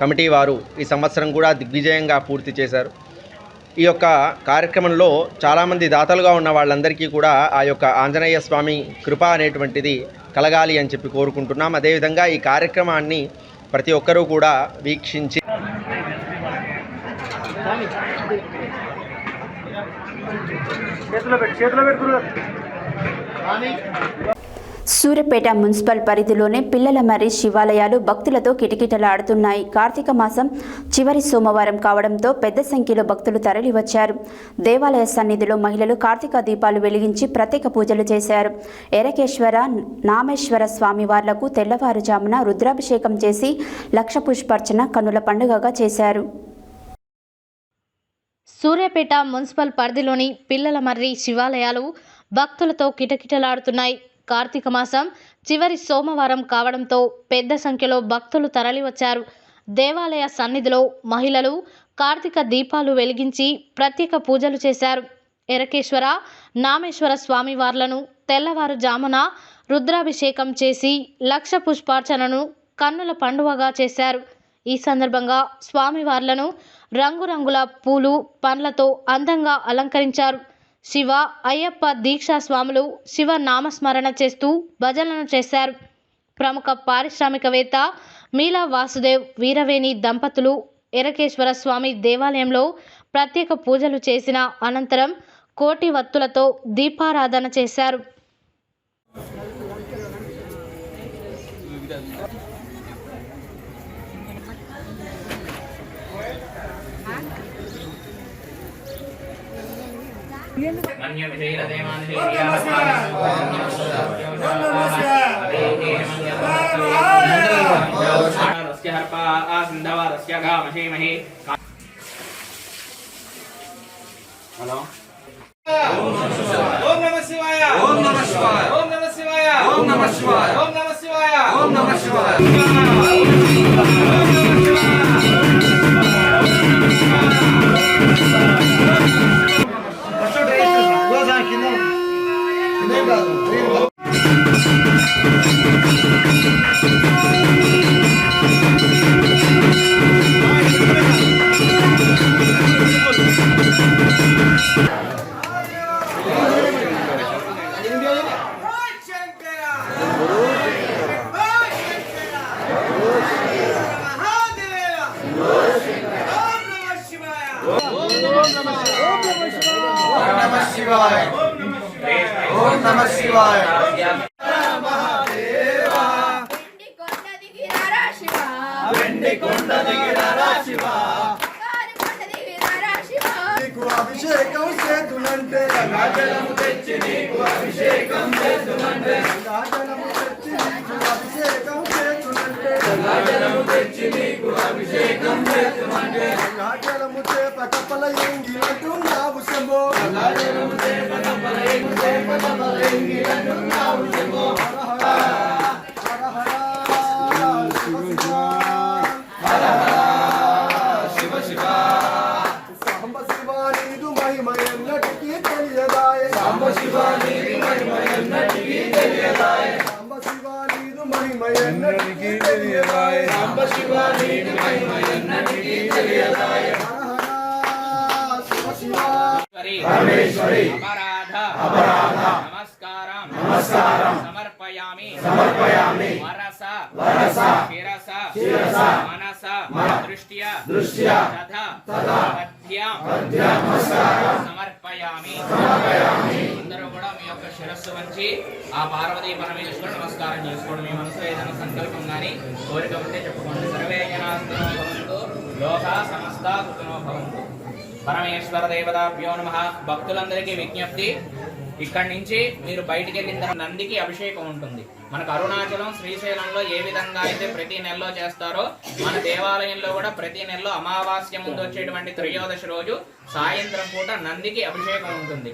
కమిటీ వారు ఈ సంవత్సరం కూడా దిగ్విజయంగా పూర్తి చేశారు. ఈ యొక్క కార్యక్రమంలో చాలామంది దాతలుగా ఉన్న వాళ్ళందరికీ కూడా ఆ యొక్క ఆంజనేయ స్వామి కృప అనేటువంటిది కలగాలి అని చెప్పి కోరుకుంటున్నాం. అదేవిధంగా ఈ కార్యక్రమాన్ని ప్రతి ఒక్కరూ కూడా వీక్షించి సూర్యాపేట మున్సిపల్ పరిధిలోని పిల్లల మర్రి శివాలయాలు భక్తులతో కిటకిటలాడుతున్నాయి. కార్తీక మాసం చివరి సోమవారం కావడంతో పెద్ద సంఖ్యలో భక్తులు తరలివచ్చారు. దేవాలయ సన్నిధిలో మహిళలు కార్తీక దీపాలు వెలిగించి ప్రత్యేక పూజలు చేశారు. ఎరకేశ్వర, నామేశ్వర స్వామివార్లకు తెల్లవారుజామున రుద్రాభిషేకం చేసి లక్ష పుష్పార్చన కన్నుల పండుగగా చేశారు. సూర్యాపేట మున్సిపల్ పరిధిలోని పిల్లల మర్రి శివాలయాలు భక్తులతో కిటకిటలాడుతున్నాయి. కార్తీక మాసం చివరి సోమవారం కావడంతో పెద్ద సంఖ్యలో భక్తులు తరలివచ్చారు. దేవాలయ సన్నిధిలో మహిళలు కార్తీక దీపాలు వెలిగించి ప్రత్యేక పూజలు చేశారు. ఎరకేశ్వర, నామేశ్వర స్వామివార్లను తెల్లవారుజామున రుద్రాభిషేకం చేసి లక్ష పుష్పార్చనను కన్నుల పండుగగా చేశారు. ఈ సందర్భంగా స్వామివార్లను రంగురంగుల పూలు, పండ్లతో అందంగా అలంకరించారు. శివ, అయ్యప్ప దీక్షా స్వాములు శివ నామస్మరణ చేస్తూ భజనలు చేశారు. ప్రముఖ పారిశ్రామికవేత్త మీలా వాసుదేవ్, వీరవేణి దంపతులు ఎరకేశ్వర స్వామి దేవాలయంలో ప్రత్యేక పూజలు చేసిన అనంతరం కోటి వత్తులతో దీపారాధన చేశారు. హలో. ఓం నమః శివాయ. ఓం నమః శివాయ. ఓం నమః శివాయ. ఓం నమః శివాయ. ఓం నమః శివాయ. ఓం నమః శివాయ. ఓం నమః శివాయ. అభిషేకం చేతులంటే గంగాజలము తెచ్చి నీకు అభిషేకం చేతులంటే గంగాజలము తెచ్చి నీకు అభిషేకం చేతులంటే గంగాజలము తెచ్చి నీకు అభిషేకం చేతులంటే గంగాజలము చేప కప్పల ఎంగిలంటున్నావు శంభో గంగాజలము చేప కప్పల ఎంగిలంటున్నావు శంభో హర హర శివ శివ హర హర శివ శివ సాంబ శివ నీదు మహిమ ఎన్నటికీ తెలియదాయే సాంబ శివ నీదు మహిమ ఎన్నటికీ తెలియదాయే సాంబ శివ నీదు మహిమ ఎన్నటికీ తెలియదాయే సాంబ శివ నీదు మహిమ ఎన్నటికీ తెలియదాయే హర హర శివ శివ పరమేశ్వరి అపరాధ నమస్కారం సమర్పయామి వరస శిరస సమర్పయామి. అందరూ కూడా మీ యొక్క శిరస్సు వంచి ఆ పార్వతీ పరమేశ్వరుడు నమస్కారం చేసుకోండి. మీ మనసులో ఏదైనా సంకల్పం కానీ కోరిక ఉంటే చెప్పుకోండి. సర్వే జనాః సుఖినో భవంతు, లోకా సమస్తా సుఖినో భవంతు. పరమేశ్వర దేవతాభ్యో నమః. భక్తులందరికీ విజ్ఞప్తి, ఇక్కడి నుంచి మీరు బయటికి వెళ్ళిన తర్వాత నందికి అభిషేకం ఉంటుంది. మనకు అరుణాచలం, శ్రీశైలంలో ఏ విధంగా అయితే ప్రతి నెలలో చేస్తారో మన దేవాలయంలో కూడా ప్రతి నెలలో అమావాస్య ముందు వచ్చేటువంటి త్రయోదశి రోజు సాయంత్రం పూట నందికి అభిషేకం ఉంటుంది.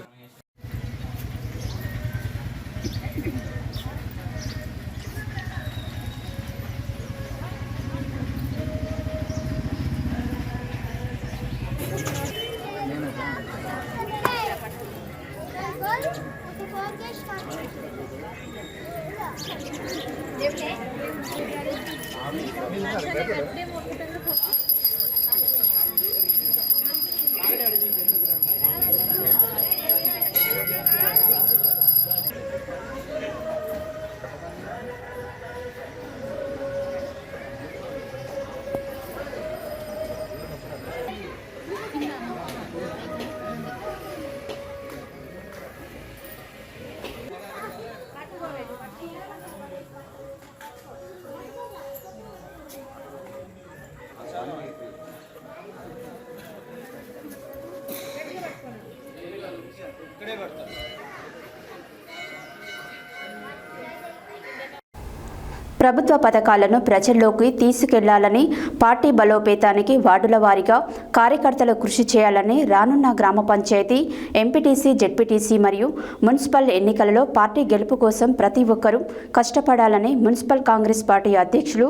ప్రభుత్వ పథకాలను ప్రజల్లోకి తీసుకెళ్లాలని, పార్టీ బలోపేతానికి వార్డుల వారీగా కార్యకర్తలు కృషి చేయాలని, రానున్న గ్రామ పంచాయతీ, ఎంపీటీసీ, జెడ్పీటీసీ మరియు మున్సిపల్ ఎన్నికలలో పార్టీ గెలుపు కోసం ప్రతి ఒక్కరూ కష్టపడాలని మున్సిపల్ కాంగ్రెస్ పార్టీ అధ్యక్షులు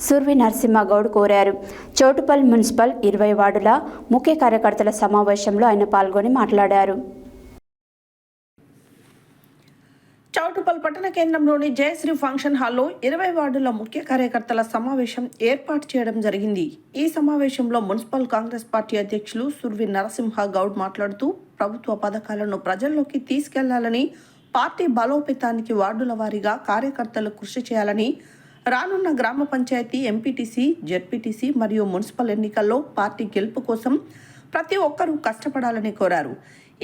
సుర్వి నరసింహగౌడ్ కోరారు. చౌటుప్పల్ మున్సిపల్ 20 వార్డుల ముఖ్య కార్యకర్తల సమావేశంలో ఆయన పాల్గొని మాట్లాడారు. చౌటుప్పల్ పట్టణ కేంద్రంలోని జయశ్రీ ఫంక్షన్ హాల్లో 20 వార్డుల ముఖ్య కార్యకర్తల సమావేశం ఏర్పాటు చేయడం జరిగింది. ఈ సమావేశంలో మున్సిపల్ కాంగ్రెస్ పార్టీ అధ్యక్షులు సుర్వి నరసింహ గౌడ్ మాట్లాడుతూ ప్రభుత్వ పథకాలను ప్రజల్లోకి తీసుకెళ్లాలని, పార్టీ బలోపేతానికి వార్డుల వారీగా కార్యకర్తలు కృషి చేయాలని, రానున్న గ్రామ పంచాయతీ, ఎంపీటీసీ, జెడ్పీటీసీ మరియు మున్సిపల్ ఎన్నికల్లో పార్టీ గెలుపు కోసం ప్రతి ఒక్కరూ కష్టపడాలని కోరారు.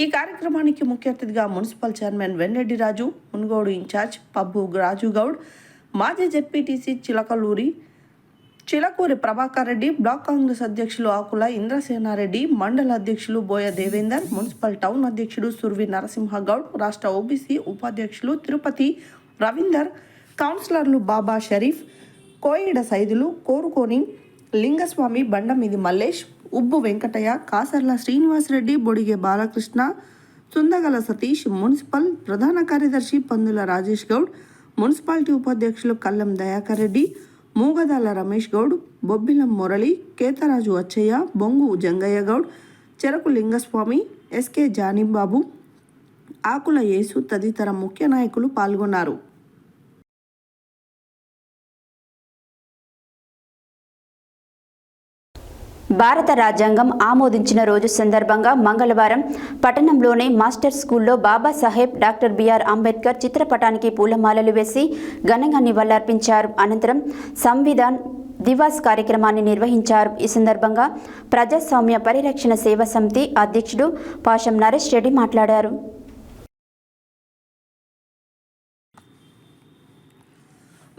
ఈ కార్యక్రమానికి ముఖ్య అతిథిగా మున్సిపల్ చైర్మన్ వెన్నెడ్డి రాజు, మున్గోడు ఇన్ఛార్జ్ పబ్బు రాజు గౌడ్, మాజీ జెడ్పీటీసీ చిలకూరి ప్రభాకర్ రెడ్డి, బ్లాక్ కాంగ్రెస్ అధ్యక్షులు ఆకుల ఇంద్రసేనారెడ్డి, మండల అధ్యక్షులు బోయ దేవేందర్, మున్సిపల్ టౌన్ అధ్యక్షుడు సుర్వి నరసింహ గౌడ్, రాష్ట్ర ఓబీసీ ఉపాధ్యక్షులు తిరుపతి రవీందర్, కౌన్సిలర్లు బాబా షరీఫ్, కోయిడ సైదులు, కోరుకోని లింగస్వామి, బండమీది మల్లేష్, ఉబ్బు వెంకటయ్య, కాసర్ల శ్రీనివాసరెడ్డి, బొడిగే బాలకృష్ణ, సుందగల సతీష్, మున్సిపల్ ప్రధాన కార్యదర్శి పందుల రాజేష్ గౌడ్, మున్సిపాలిటీ ఉపాధ్యక్షులు కల్లం దయాకర్ రెడ్డి, మూగదాల రమేష్ గౌడ్, బొబ్బిలం మురళి, కేతరాజు అచ్చయ్య, బొంగు జంగయ్య గౌడ్, చెరకు లింగస్వామి, ఎస్కే జానీబాబు, ఆకుల యేసు తదితర ముఖ్య నాయకులు పాల్గొన్నారు. భారత రాజ్యాంగం ఆమోదించిన రోజు సందర్భంగా మంగళవారం పట్టణంలోని మాస్టర్ స్కూల్లో బాబాసాహెబ్ డాక్టర్ బిఆర్ అంబేద్కర్ చిత్రపటానికి పూలమాలలు వేసి ఘనంగా నివాళులర్పించారు. అనంతరం సంవిధాన్ దివాస్ కార్యక్రమాన్ని నిర్వహించారు. ఈ సందర్భంగా ప్రజాస్వామ్య పరిరక్షణ సేవా సమితి అధ్యక్షుడు పాషం నరేష్ రెడ్డి మాట్లాడారు.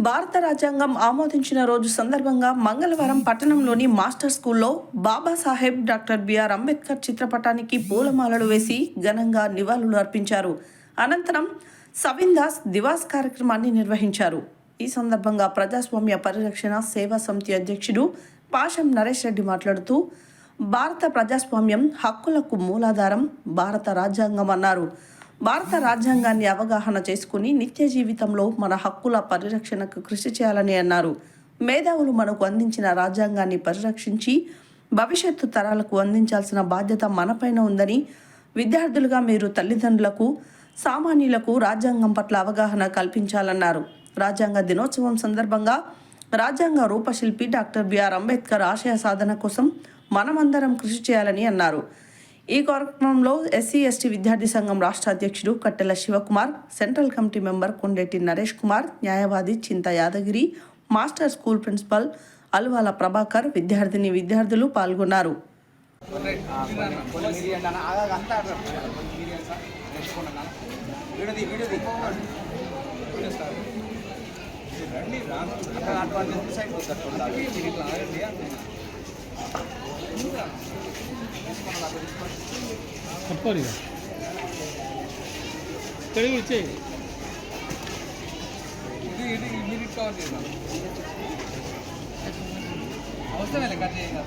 భారత రాజ్యాంగం ఆమోదించిన రోజు సందర్భంగా మంగళవారం పట్టణంలోని మాస్టర్ స్కూల్లో బాబాసాహెబ్ డాక్టర్ బిఆర్ అంబేద్కర్ చిత్రపటానికి పూలమాలలు వేసి ఘనంగా నివాళులు అర్పించారు. అనంతరం సవిందాస్ దివాస్ కార్యక్రమాన్ని నిర్వహించారు. ఈ సందర్భంగా ప్రజాస్వామ్య పరిరక్షణ సేవా సమితి అధ్యక్షుడు పాషం నరేష్ రెడ్డి మాట్లాడుతూ, భారత ప్రజాస్వామ్యం హక్కులకు మూలాధారం భారత రాజ్యాంగం అన్నారు. భారత రాజ్యాంగాన్ని అవగాహన చేసుకుని నిత్య జీవితంలో మన హక్కుల పరిరక్షణకు కృషి చేయాలని అన్నారు. మేధావులు మనకు అందించిన రాజ్యాంగాన్ని పరిరక్షించి భవిష్యత్తు తరాలకు అందించాల్సిన బాధ్యత మనపైన ఉందని, విద్యార్థులుగా మీరు తల్లిదండ్రులకు, సామాన్యులకు రాజ్యాంగం పట్ల అవగాహన కల్పించాలన్నారు. రాజ్యాంగ దినోత్సవం సందర్భంగా రాజ్యాంగ రూపశిల్పి డాక్టర్ బిఆర్ అంబేద్కర్ ఆశయ సాధన కోసం మనమందరం కృషి చేయాలని అన్నారు. ఈ కార్యక్రమంలో ఎస్సీ ఎస్టీ విద్యార్థి సంఘం రాష్ట్ర అధ్యక్షుడు Kattela Shivakumar, central committee member Kondeti Naresh Kumar, న్యాయవాది Chinta Yadagiri, master school principal Aluvala Prabhakar, విద్యార్థిని విద్యార్థులు పాల్గొన్నారు. తప్పదు ఇక్కడికి వచ్చే ఇది మినిట్ కావాలి అవసరమే కట్ చేయాలి.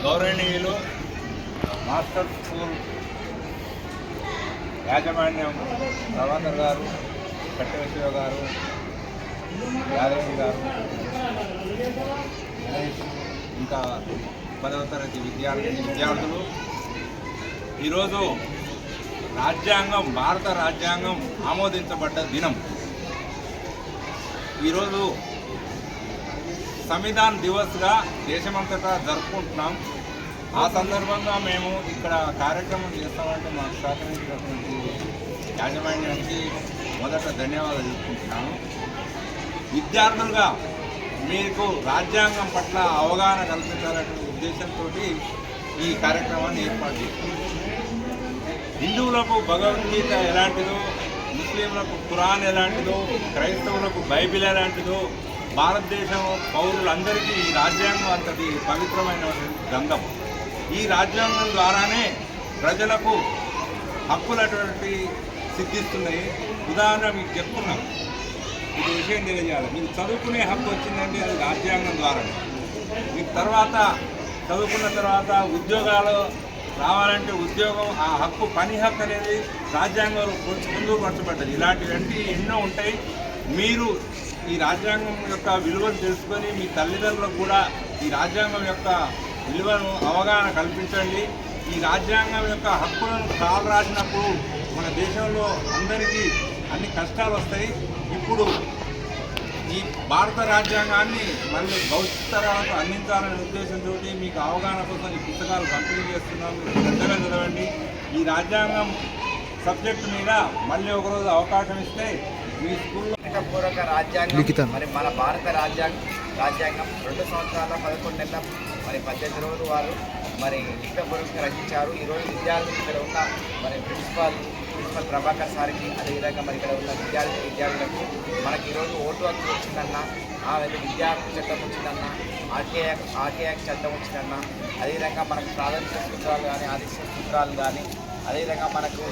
గౌరవనీయులు మాస్టర్ స్కూల్ యాజమాన్యం ప్రభాకర్ గారు, కట్టేశ్వర గారు, యాదవ్ గారు, ఇంకా 10వ తరగతి విద్యార్థులు ఈరోజు భారత రాజ్యాంగం ఆమోదించబడ్డ దినం. ఈరోజు సంవిధాన్ దివస్గా దేశమంతటా జరుపుకుంటున్నాం. ఆ సందర్భంగా మేము ఇక్కడ కార్యక్రమం చేస్తామంటే మాకు సహకరించినటువంటి యాజమాన్యానికి మొదట ధన్యవాదాలు తెలుపుకుంటున్నాను. విద్యార్థులుగా మీకు రాజ్యాంగం పట్ల అవగాహన కల్పించాలనే ఉద్దేశంతో ఈ కార్యక్రమాన్ని ఏర్పాటు చేస్తాం. హిందువులకు భగవద్గీత ఎలాంటిదో, ముస్లింలకు ఖురాన్ ఎలాంటిదో, క్రైస్తవులకు బైబిల్ ఎలాంటిదో, భారతదేశం పౌరులందరికీ ఈ రాజ్యాంగం అంతటి పవిత్రమైన గ్రంథం. ఈ రాజ్యాంగం ద్వారానే ప్రజలకు హక్కులటువంటి సిద్ధిస్తున్నాయి. ఉదాహరణ మీకు చెప్తున్నాం, ఇది విషయం తెలియజేయాలి. మీకు చదువుకునే హక్కు వచ్చిందంటే అది రాజ్యాంగం ద్వారా. మీకు తర్వాత చదువుకున్న తర్వాత ఉద్యోగాలు రావాలంటే ఉద్యోగం, ఆ హక్కు, పని హక్కు అనేది రాజ్యాంగంలో పొందుపరచబడ్డది. ఇలాంటివన్నీ ఎన్నో ఉంటాయి. మీరు ఈ రాజ్యాంగం యొక్క విలువను తెలుసుకొని మీ తల్లిదండ్రులకు కూడా ఈ రాజ్యాంగం యొక్క విలువను అవగాహన కల్పించండి. ఈ రాజ్యాంగం యొక్క హక్కులను కాలరాసినప్పుడు మన దేశంలో అందరికీ అన్ని కష్టాలు వస్తాయి. ఇప్పుడు ఈ భారత రాజ్యాంగాన్ని మళ్ళీ భవిష్యత్ తరాలకు అందించాలనే ఉద్దేశంతో మీకు అవగాహన కోసం ఈ పుస్తకాలు పంపిణీ చేస్తున్నాం. మీరు శ్రద్ధగా చదవండి. ఈ రాజ్యాంగం సబ్జెక్టు మీద మళ్ళీ ఒకరోజు అవకాశం ఇస్తే మీ స్కూల్లో పూర్వక రాజ్యాంగం మరి మన భారత రాజ్యాంగం 2 సంవత్సరాల 11 నెలల మరి 18 రోజులు వారు మరి లిఖితపూర్వకంగా రచించారు. ఈరోజు విద్యార్థులు ఇక్కడ ఉన్న మరి ప్రిన్సిపల్ ప్రభాకర్ సార్కి, అదేవిధంగా మరి ఇక్కడ ఉన్న విద్యార్థులకు మనకి ఈరోజు ఓటు హక్కు వచ్చిందన్నా, విద్యార్థి చట్టం వచ్చిందన్న, ఆర్టీఐ చట్టం వచ్చిందన్నా, అదేవిధంగా మనకు ప్రాథమిక సూత్రాలు కానీ, ఆదిత్య సూత్రాలు కానీ, అదేవిధంగా మనకు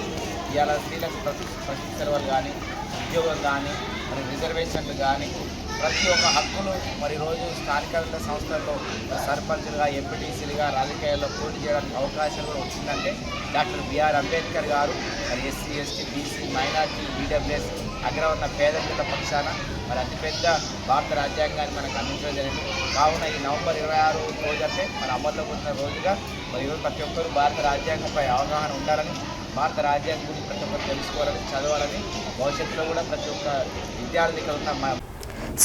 ఇవాళ స్త్రీలకు ప్రతి సెలవులు కానీ, ఉద్యోగం కానీ, మరి రిజర్వేషన్లు కానీ, ప్రతి ఒక్క హక్కును మరి రోజు స్థానిక సంస్థల్లో సర్పంచులుగా, ఎంపీటీసీలుగా రాజకీయాల్లో పోటీ చేయడానికి అవకాశం కూడా వచ్చిందంటే డాక్టర్ బిఆర్ అంబేద్కర్ గారు మరి SC, ST, BC, minority, EWS అగ్రవర్ణ పేదల పక్షాన మరి అతిపెద్ద భారత రాజ్యాంగాన్ని మనకు అందించడం జరిగింది. కావున ఈ నవంబర్ 26 రోజు అంటే మన అమల్లోకి వచ్చిన రోజుగా మరి ఈరోజు ప్రతి ఒక్కరూ భారత రాజ్యాంగంపై అవగాహన ఉండాలని, భారత రాజ్యాంగం గురించి ప్రతి ఒక్కరు తెలుసుకోవాలని, చదవాలని, భవిష్యత్తులో కూడా ప్రతి ఒక్క విద్యార్థి ఇక్కడ ఉన్న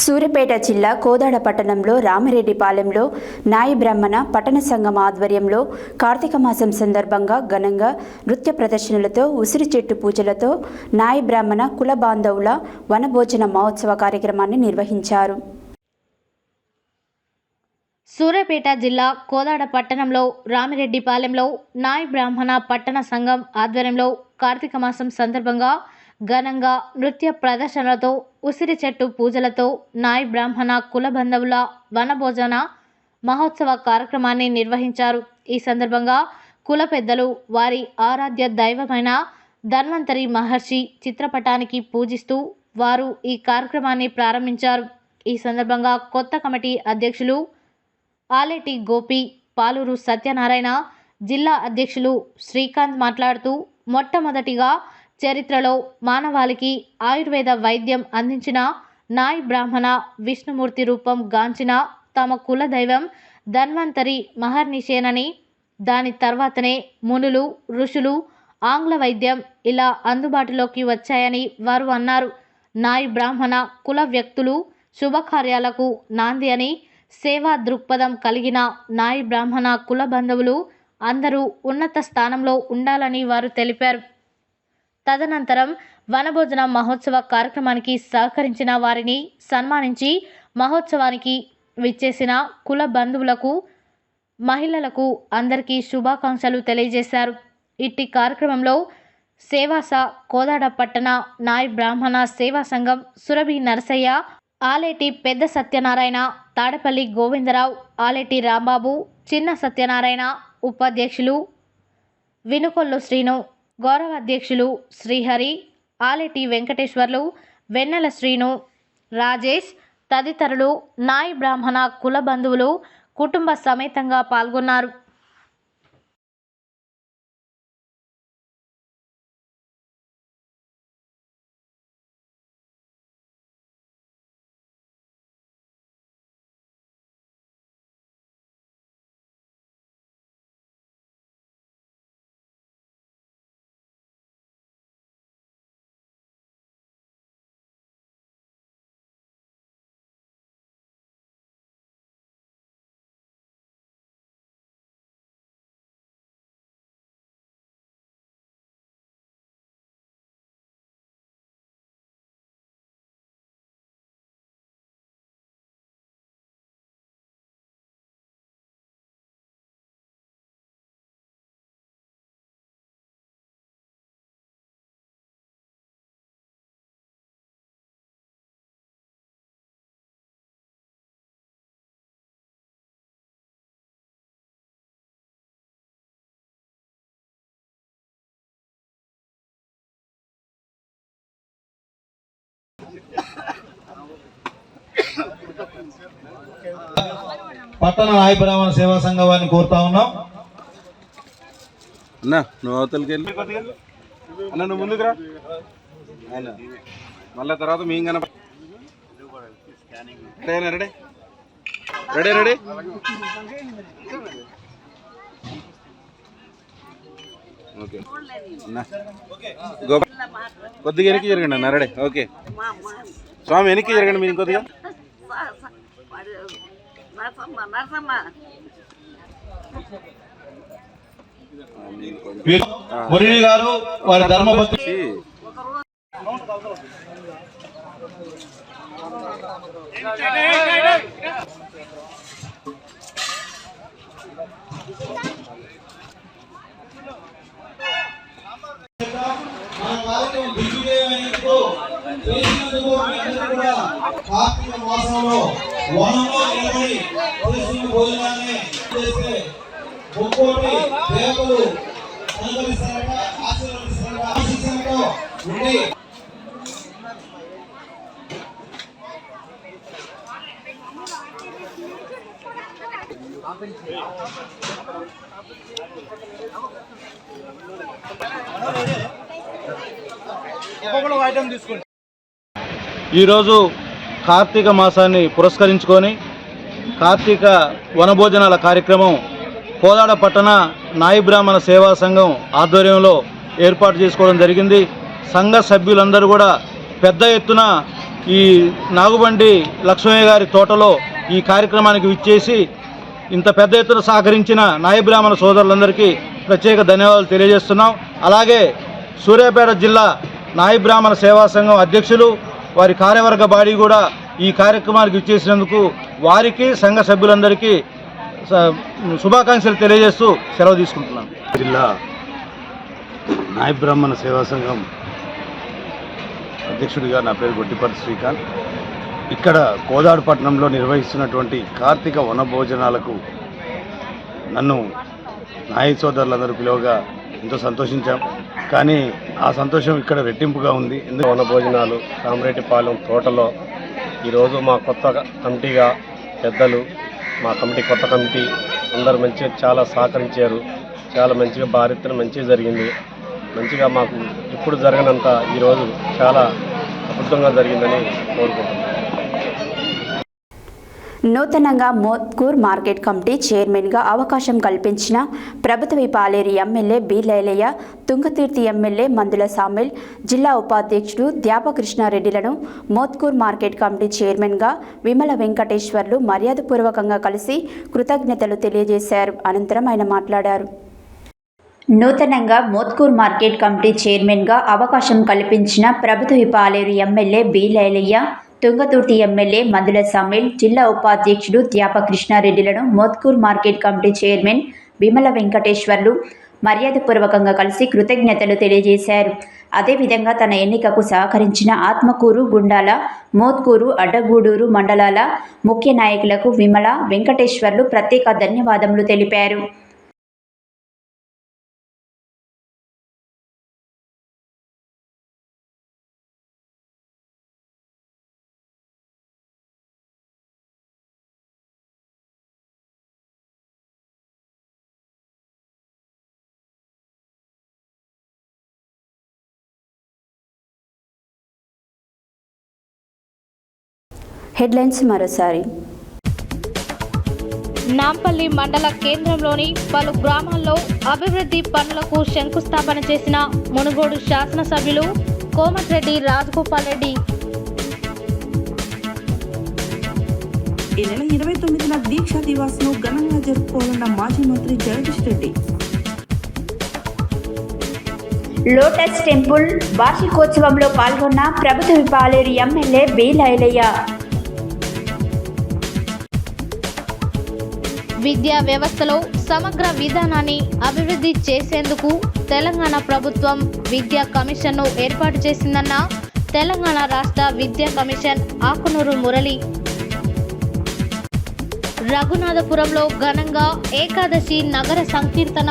సూర్యాపేట జిల్లా కోదాడ పట్టణంలో రామిరెడ్డిపాలెంలో నాయి బ్రాహ్మణ పట్టణ సంఘం ఆధ్వర్యంలో కార్తీక మాసం సందర్భంగా ఘనంగా నృత్య ప్రదర్శనలతో, ఉసిరి చెట్టు పూజలతో నాయి బ్రాహ్మణ కుల బాంధవుల వనభోజన మహోత్సవ కార్యక్రమాన్ని నిర్వహించారు. సూర్యాపేట జిల్లా కోదాడ పట్టణంలో రామిరెడ్డిపాలెంలో నాయి బ్రాహ్మణ పట్టణ సంఘం ఆధ్వర్యంలో కార్తీక మాసం సందర్భంగా ఘనంగా నృత్య ప్రదర్శనలతో, ఉసిరి చెట్టు పూజలతో నాయి బ్రాహ్మణ కుల బంధువుల వనభోజన మహోత్సవ కార్యక్రమాన్ని నిర్వహించారు. ఈ సందర్భంగా కుల పెద్దలు వారి ఆరాధ్య దైవమైన ధన్వంతరి మహర్షి చిత్రపటానికి పూజిస్తూ వారు ఈ కార్యక్రమాన్ని ప్రారంభించారు. ఈ సందర్భంగా కొత్త కమిటీ అధ్యక్షులు ఆలేటి గోపి, పాలూరు సత్యనారాయణ, జిల్లా అధ్యక్షులు శ్రీకాంత్ మాట్లాడుతూ మొట్టమొదటిగా చరిత్రలో మానవాళికి ఆయుర్వేద వైద్యం అందించిన నాయి బ్రాహ్మణ విష్ణుమూర్తి రూపం గాంచిన తమ కుల దైవం ధన్వంతరి మహర్నిషేనని, దాని తర్వాతనే మునులు, ఋషులు, ఆంగ్ల వైద్యం ఇలా అందుబాటులోకి వచ్చాయని వారు అన్నారు. నాయి బ్రాహ్మణ కుల వ్యక్తులు శుభకార్యాలకు నాంది అని, సేవా దృక్పథం కలిగిన నాయి బ్రాహ్మణ కుల బంధువులు అందరూ ఉన్నత స్థానంలో ఉండాలని వారు తెలిపారు. తదనంతరం వనభోజన మహోత్సవ కార్యక్రమానికి సహకరించిన వారిని సన్మానించి మహోత్సవానికి విచ్చేసిన కుల బంధువులకు, మహిళలకు అందరికీ శుభాకాంక్షలు తెలియజేశారు. ఇట్టి కార్యక్రమంలో సేవాస కోదాడ పట్టణ నాయి బ్రాహ్మణ సేవా సంఘం సురభి నరసయ్య, ఆలేటి పెద్ద సత్యనారాయణ, తాడపల్లి గోవిందరావు, ఆలేటి రాంబాబు, చిన్న సత్యనారాయణ, ఉపాధ్యక్షులు వినుకొల్లు శ్రీను, గౌరవ అధ్యక్షులు శ్రీహరి, ఆలేటి వెంకటేశ్వర్లు, వెన్నెల శ్రీను, రాజేష్ తదితరులు నాయి బ్రాహ్మణ కుల బంధువులు కుటుంబ సమేతంగా పాల్గొన్నారు. పట్టణ నాయి బ్రాహ్మణ సేవా సంఘం వారిని కోరుతా ఉన్నాం. అన్నా నువ్వు అవతలకి వెళ్ళి అన్న నువ్వు ముందుకు రా మళ్ళీ తర్వాత మేము కన రెడీ రెడీ రెడీ ఓకే కొద్దిగా వెనక్కి జరగండి అన్న. రెడీ ఓకే స్వామి వెనక్కి జరగండి మీరు ఇంకొద్దిగా. మురళి గారు వారి ధర్మపత్ని కార్తీక మాసంలో వనంలో నిలబడి చేసిన భోజనాన్ని చేస్తే ఒక్కోటి దేవతలు అనుభవిస్తారట, ఆశీర్వదిస్తారట. ఆశీస్సులతో ఉండి ఈరోజు కార్తీక మాసాన్ని పురస్కరించుకొని కార్తీక వనభోజనాల కార్యక్రమం కోదాడ పట్టణ నాయి బ్రాహ్మణ సేవా సంఘం ఆధ్వర్యంలో ఏర్పాటు చేసుకోవడం జరిగింది. సంఘ సభ్యులందరూ కూడా పెద్ద ఎత్తున ఈ నాగుబండి లక్ష్మయ్య గారి తోటలో ఈ కార్యక్రమానికి విచ్చేసి ఇంత పెద్ద ఎత్తున సహకరించిన నాయి బ్రాహ్మణ సోదరులందరికీ ప్రత్యేక ధన్యవాదాలు తెలియజేస్తున్నాం. అలాగే సూర్యాపేట జిల్లా నాయి బ్రాహ్మణ సేవా సంఘం అధ్యక్షులు, వారి కార్యవర్గ బాడీ కూడా ఈ కార్యక్రమానికి విచ్చేసినందుకు వారికి సంఘ సభ్యులందరికీ శుభాకాంక్షలు తెలియజేస్తూ సెలవు తీసుకుంటున్నాను. జిల్లా నాయి బ్రాహ్మణ సేవా సంఘం అధ్యక్షుడిగా నా పేరు గొట్టిపర్తి శ్రీకాంత్. ఇక్కడ కోదాడపట్నంలో నిర్వహిస్తున్నటువంటి కార్తీక వనభోజనాలకు నన్ను నాయి సోదరులందరూ పిలువగా ఎంతో సంతోషించాం. కానీ ఆ సంతోషం ఇక్కడ రెట్టింపుగా ఉంది. ఎందుకు వనభోజనాలు రామరెడ్డిపాలెం తోటలో ఈరోజు మా కొత్త కమిటీగా పెద్దలు, మా కమిటీ కొత్త కమిటీ అందరూ మంచిగా చాలా సహకరించారు. చాలా మంచిగా భారతను మంచిగా జరిగింది. మంచిగా మాకు ఇప్పుడు జరగనంత ఈరోజు చాలా అద్భుతంగా జరిగిందని కోరుకుంటున్నాను. నూతనంగా మోత్కూర్ మార్కెట్ కమిటీ చైర్మన్గా అవకాశం కల్పించిన ప్రభుత్వ Paleru MLA B Lailaiah, Tungaturthi MLA Mandula Samel, జిల్లా ఉపాధ్యక్షుడు ద్యాపకృష్ణారెడ్డిలను మోత్కూర్ మార్కెట్ కమిటీ చైర్మన్గా విమల వెంకటేశ్వర్లు మర్యాదపూర్వకంగా కలిసి కృతజ్ఞతలు తెలియజేశారు. అనంతరం ఆయన మాట్లాడారు. నూతనంగా మోత్కూర్ మార్కెట్ కమిటీ చైర్మన్గా అవకాశం కల్పించిన ప్రభుత్వ Paleru MLA B Lailaiah, Tungaturthi MLA Mandula Samel, జిల్లా ఉపాధ్యక్షుడు ద్యాపకృష్ణారెడ్డిలను Mothkur market committee chairman Vimala Venkateswarlu మర్యాదపూర్వకంగా కలిసి కృతజ్ఞతలు తెలియజేశారు. అదేవిధంగా తన ఎన్నికకు సహకరించిన ఆత్మకూరు, గుండాల, మోత్కూరు, అడ్డగూడూరు మండలాల ముఖ్య నాయకులకు విమల వెంకటేశ్వర్లు ప్రత్యేక ధన్యవాదములు తెలిపారు. హెడ్లైన్స్ మరోసారి. నాంపల్లి మండల కేంద్రంలోని పలు గ్రామాల్లో అభివృద్ధి పనులకు శంకుస్థాపన చేసిన మునుగోడు శాసనసభ్యులు కోమటిరెడ్డి రాజగోపాల్ రెడ్డి. ఈ నెల 29న దీక్షా దివాస్ను ఘనంగా జరుపుకోవాలన్న మాజీ మంత్రి జగదీష్ రెడ్డి. లోటస్ టెంపుల్ వార్షికోత్సవంలో పాల్గొన్న ప్రభుత్వ పాలేరు ఎమ్మెల్యే బి లైలయ్య. విద్యా వ్యవస్థలో సమగ్ర విధానాన్ని అభివృద్ధి చేసేందుకు తెలంగాణ ప్రభుత్వం విద్యా కమిషన్ను ఏర్పాటు చేసిందన్న తెలంగాణ రాష్ట్ర విద్యా కమిషన్ ఆకునూరు మురళి. రఘునాథపురంలో ఘనంగా ఏకాదశి నగర సంకీర్తన.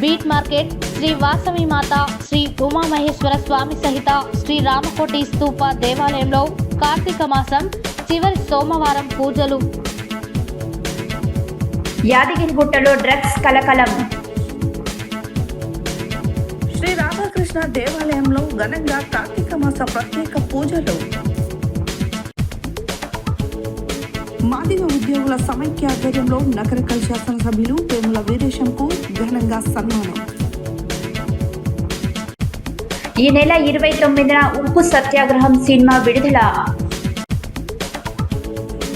బీట్ మార్కెట్ శ్రీ వాసవి మాత శ్రీ ఉమామహేశ్వర స్వామి సహిత శ్రీ రామకోటి స్తూప దేవాలయంలో కార్తీక మాసం చివరి సోమవారం పూజలు. యాదగిరిగుట్టలో డ్రగ్స్ కలకలం. శ్రీ రాధాకృష్ణ దేవాలయంలో ఘనంగా కార్తీక మాస ప్రత్యేక పూజలు. మాదిగ ఉద్యోగుల సమైక్య ఆధ్వర్యంలో నకరకల్ శాసనసభ్యులు వేముల వీరేశంకు ఘనంగా సన్మానం. ఈ నెల 29న ఉప్పు సత్యాగ్రహం సినిమా విడుదల.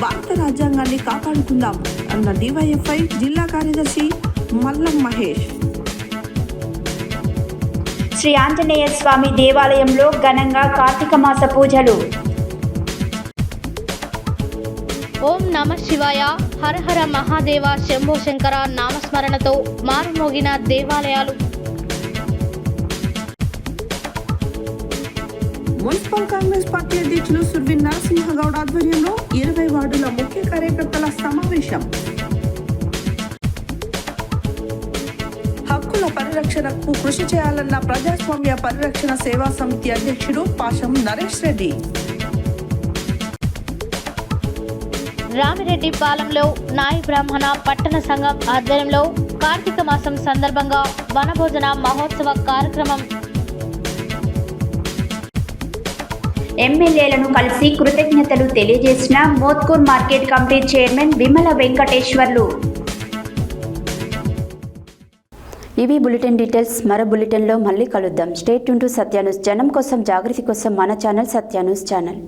భారత రాజ్యాంగాన్ని కాపాడుకుందాం అన్న డివైఎఫ్ఐ జిల్లా కార్యదర్శి మల్లం మహేష్. శ్రీ ఆంజనేయ స్వామి దేవాలయంలో ఘనంగా కార్తీక మాస పూజలు. ఓం నమ శివాయ, హర హర మహాదేవ శంభో శంకర నామస్మరణతో మారుమోగిన దేవాలయాలు. మున్సిపల్ కాంగ్రెస్ పార్టీ అధ్యక్షులు సుర్వి నరసింహగౌడ్ ఆధ్వర్యంలో 20 వార్డుల ముఖ్య కార్యకర్తల సమావేశం. హక్కుల పరిరక్షణకు కృషి చేయాలన్న ప్రజాస్వామ్య పరిరక్షణ సేవా సమితి అధ్యక్షుడు పాషం నరేష్ రెడ్డి. రామిరెడ్డిపాలెంలో నాయి బ్రాహ్మణ పట్టణ సంఘం ఆధ్వర్యంలో కార్తీక మాసం సందర్భంగా వనభోజన మహోత్సవ కార్యక్రమం. ఎమ్మెల్యేలను కలిసి కృతజ్ఞతలు తెలియజేసిన Mothkur market committee chairman Vimala Venkateswarlu. ఇవి బులెటిన్ డీటెయిల్స్. మరో బులెటిన్లో మళ్ళీ కలుద్దాం. State tune to Satya news. జనం కోసం, జాగృతి కోసం మన ఛానల్ సత్య న్యూస్ ఛానల్.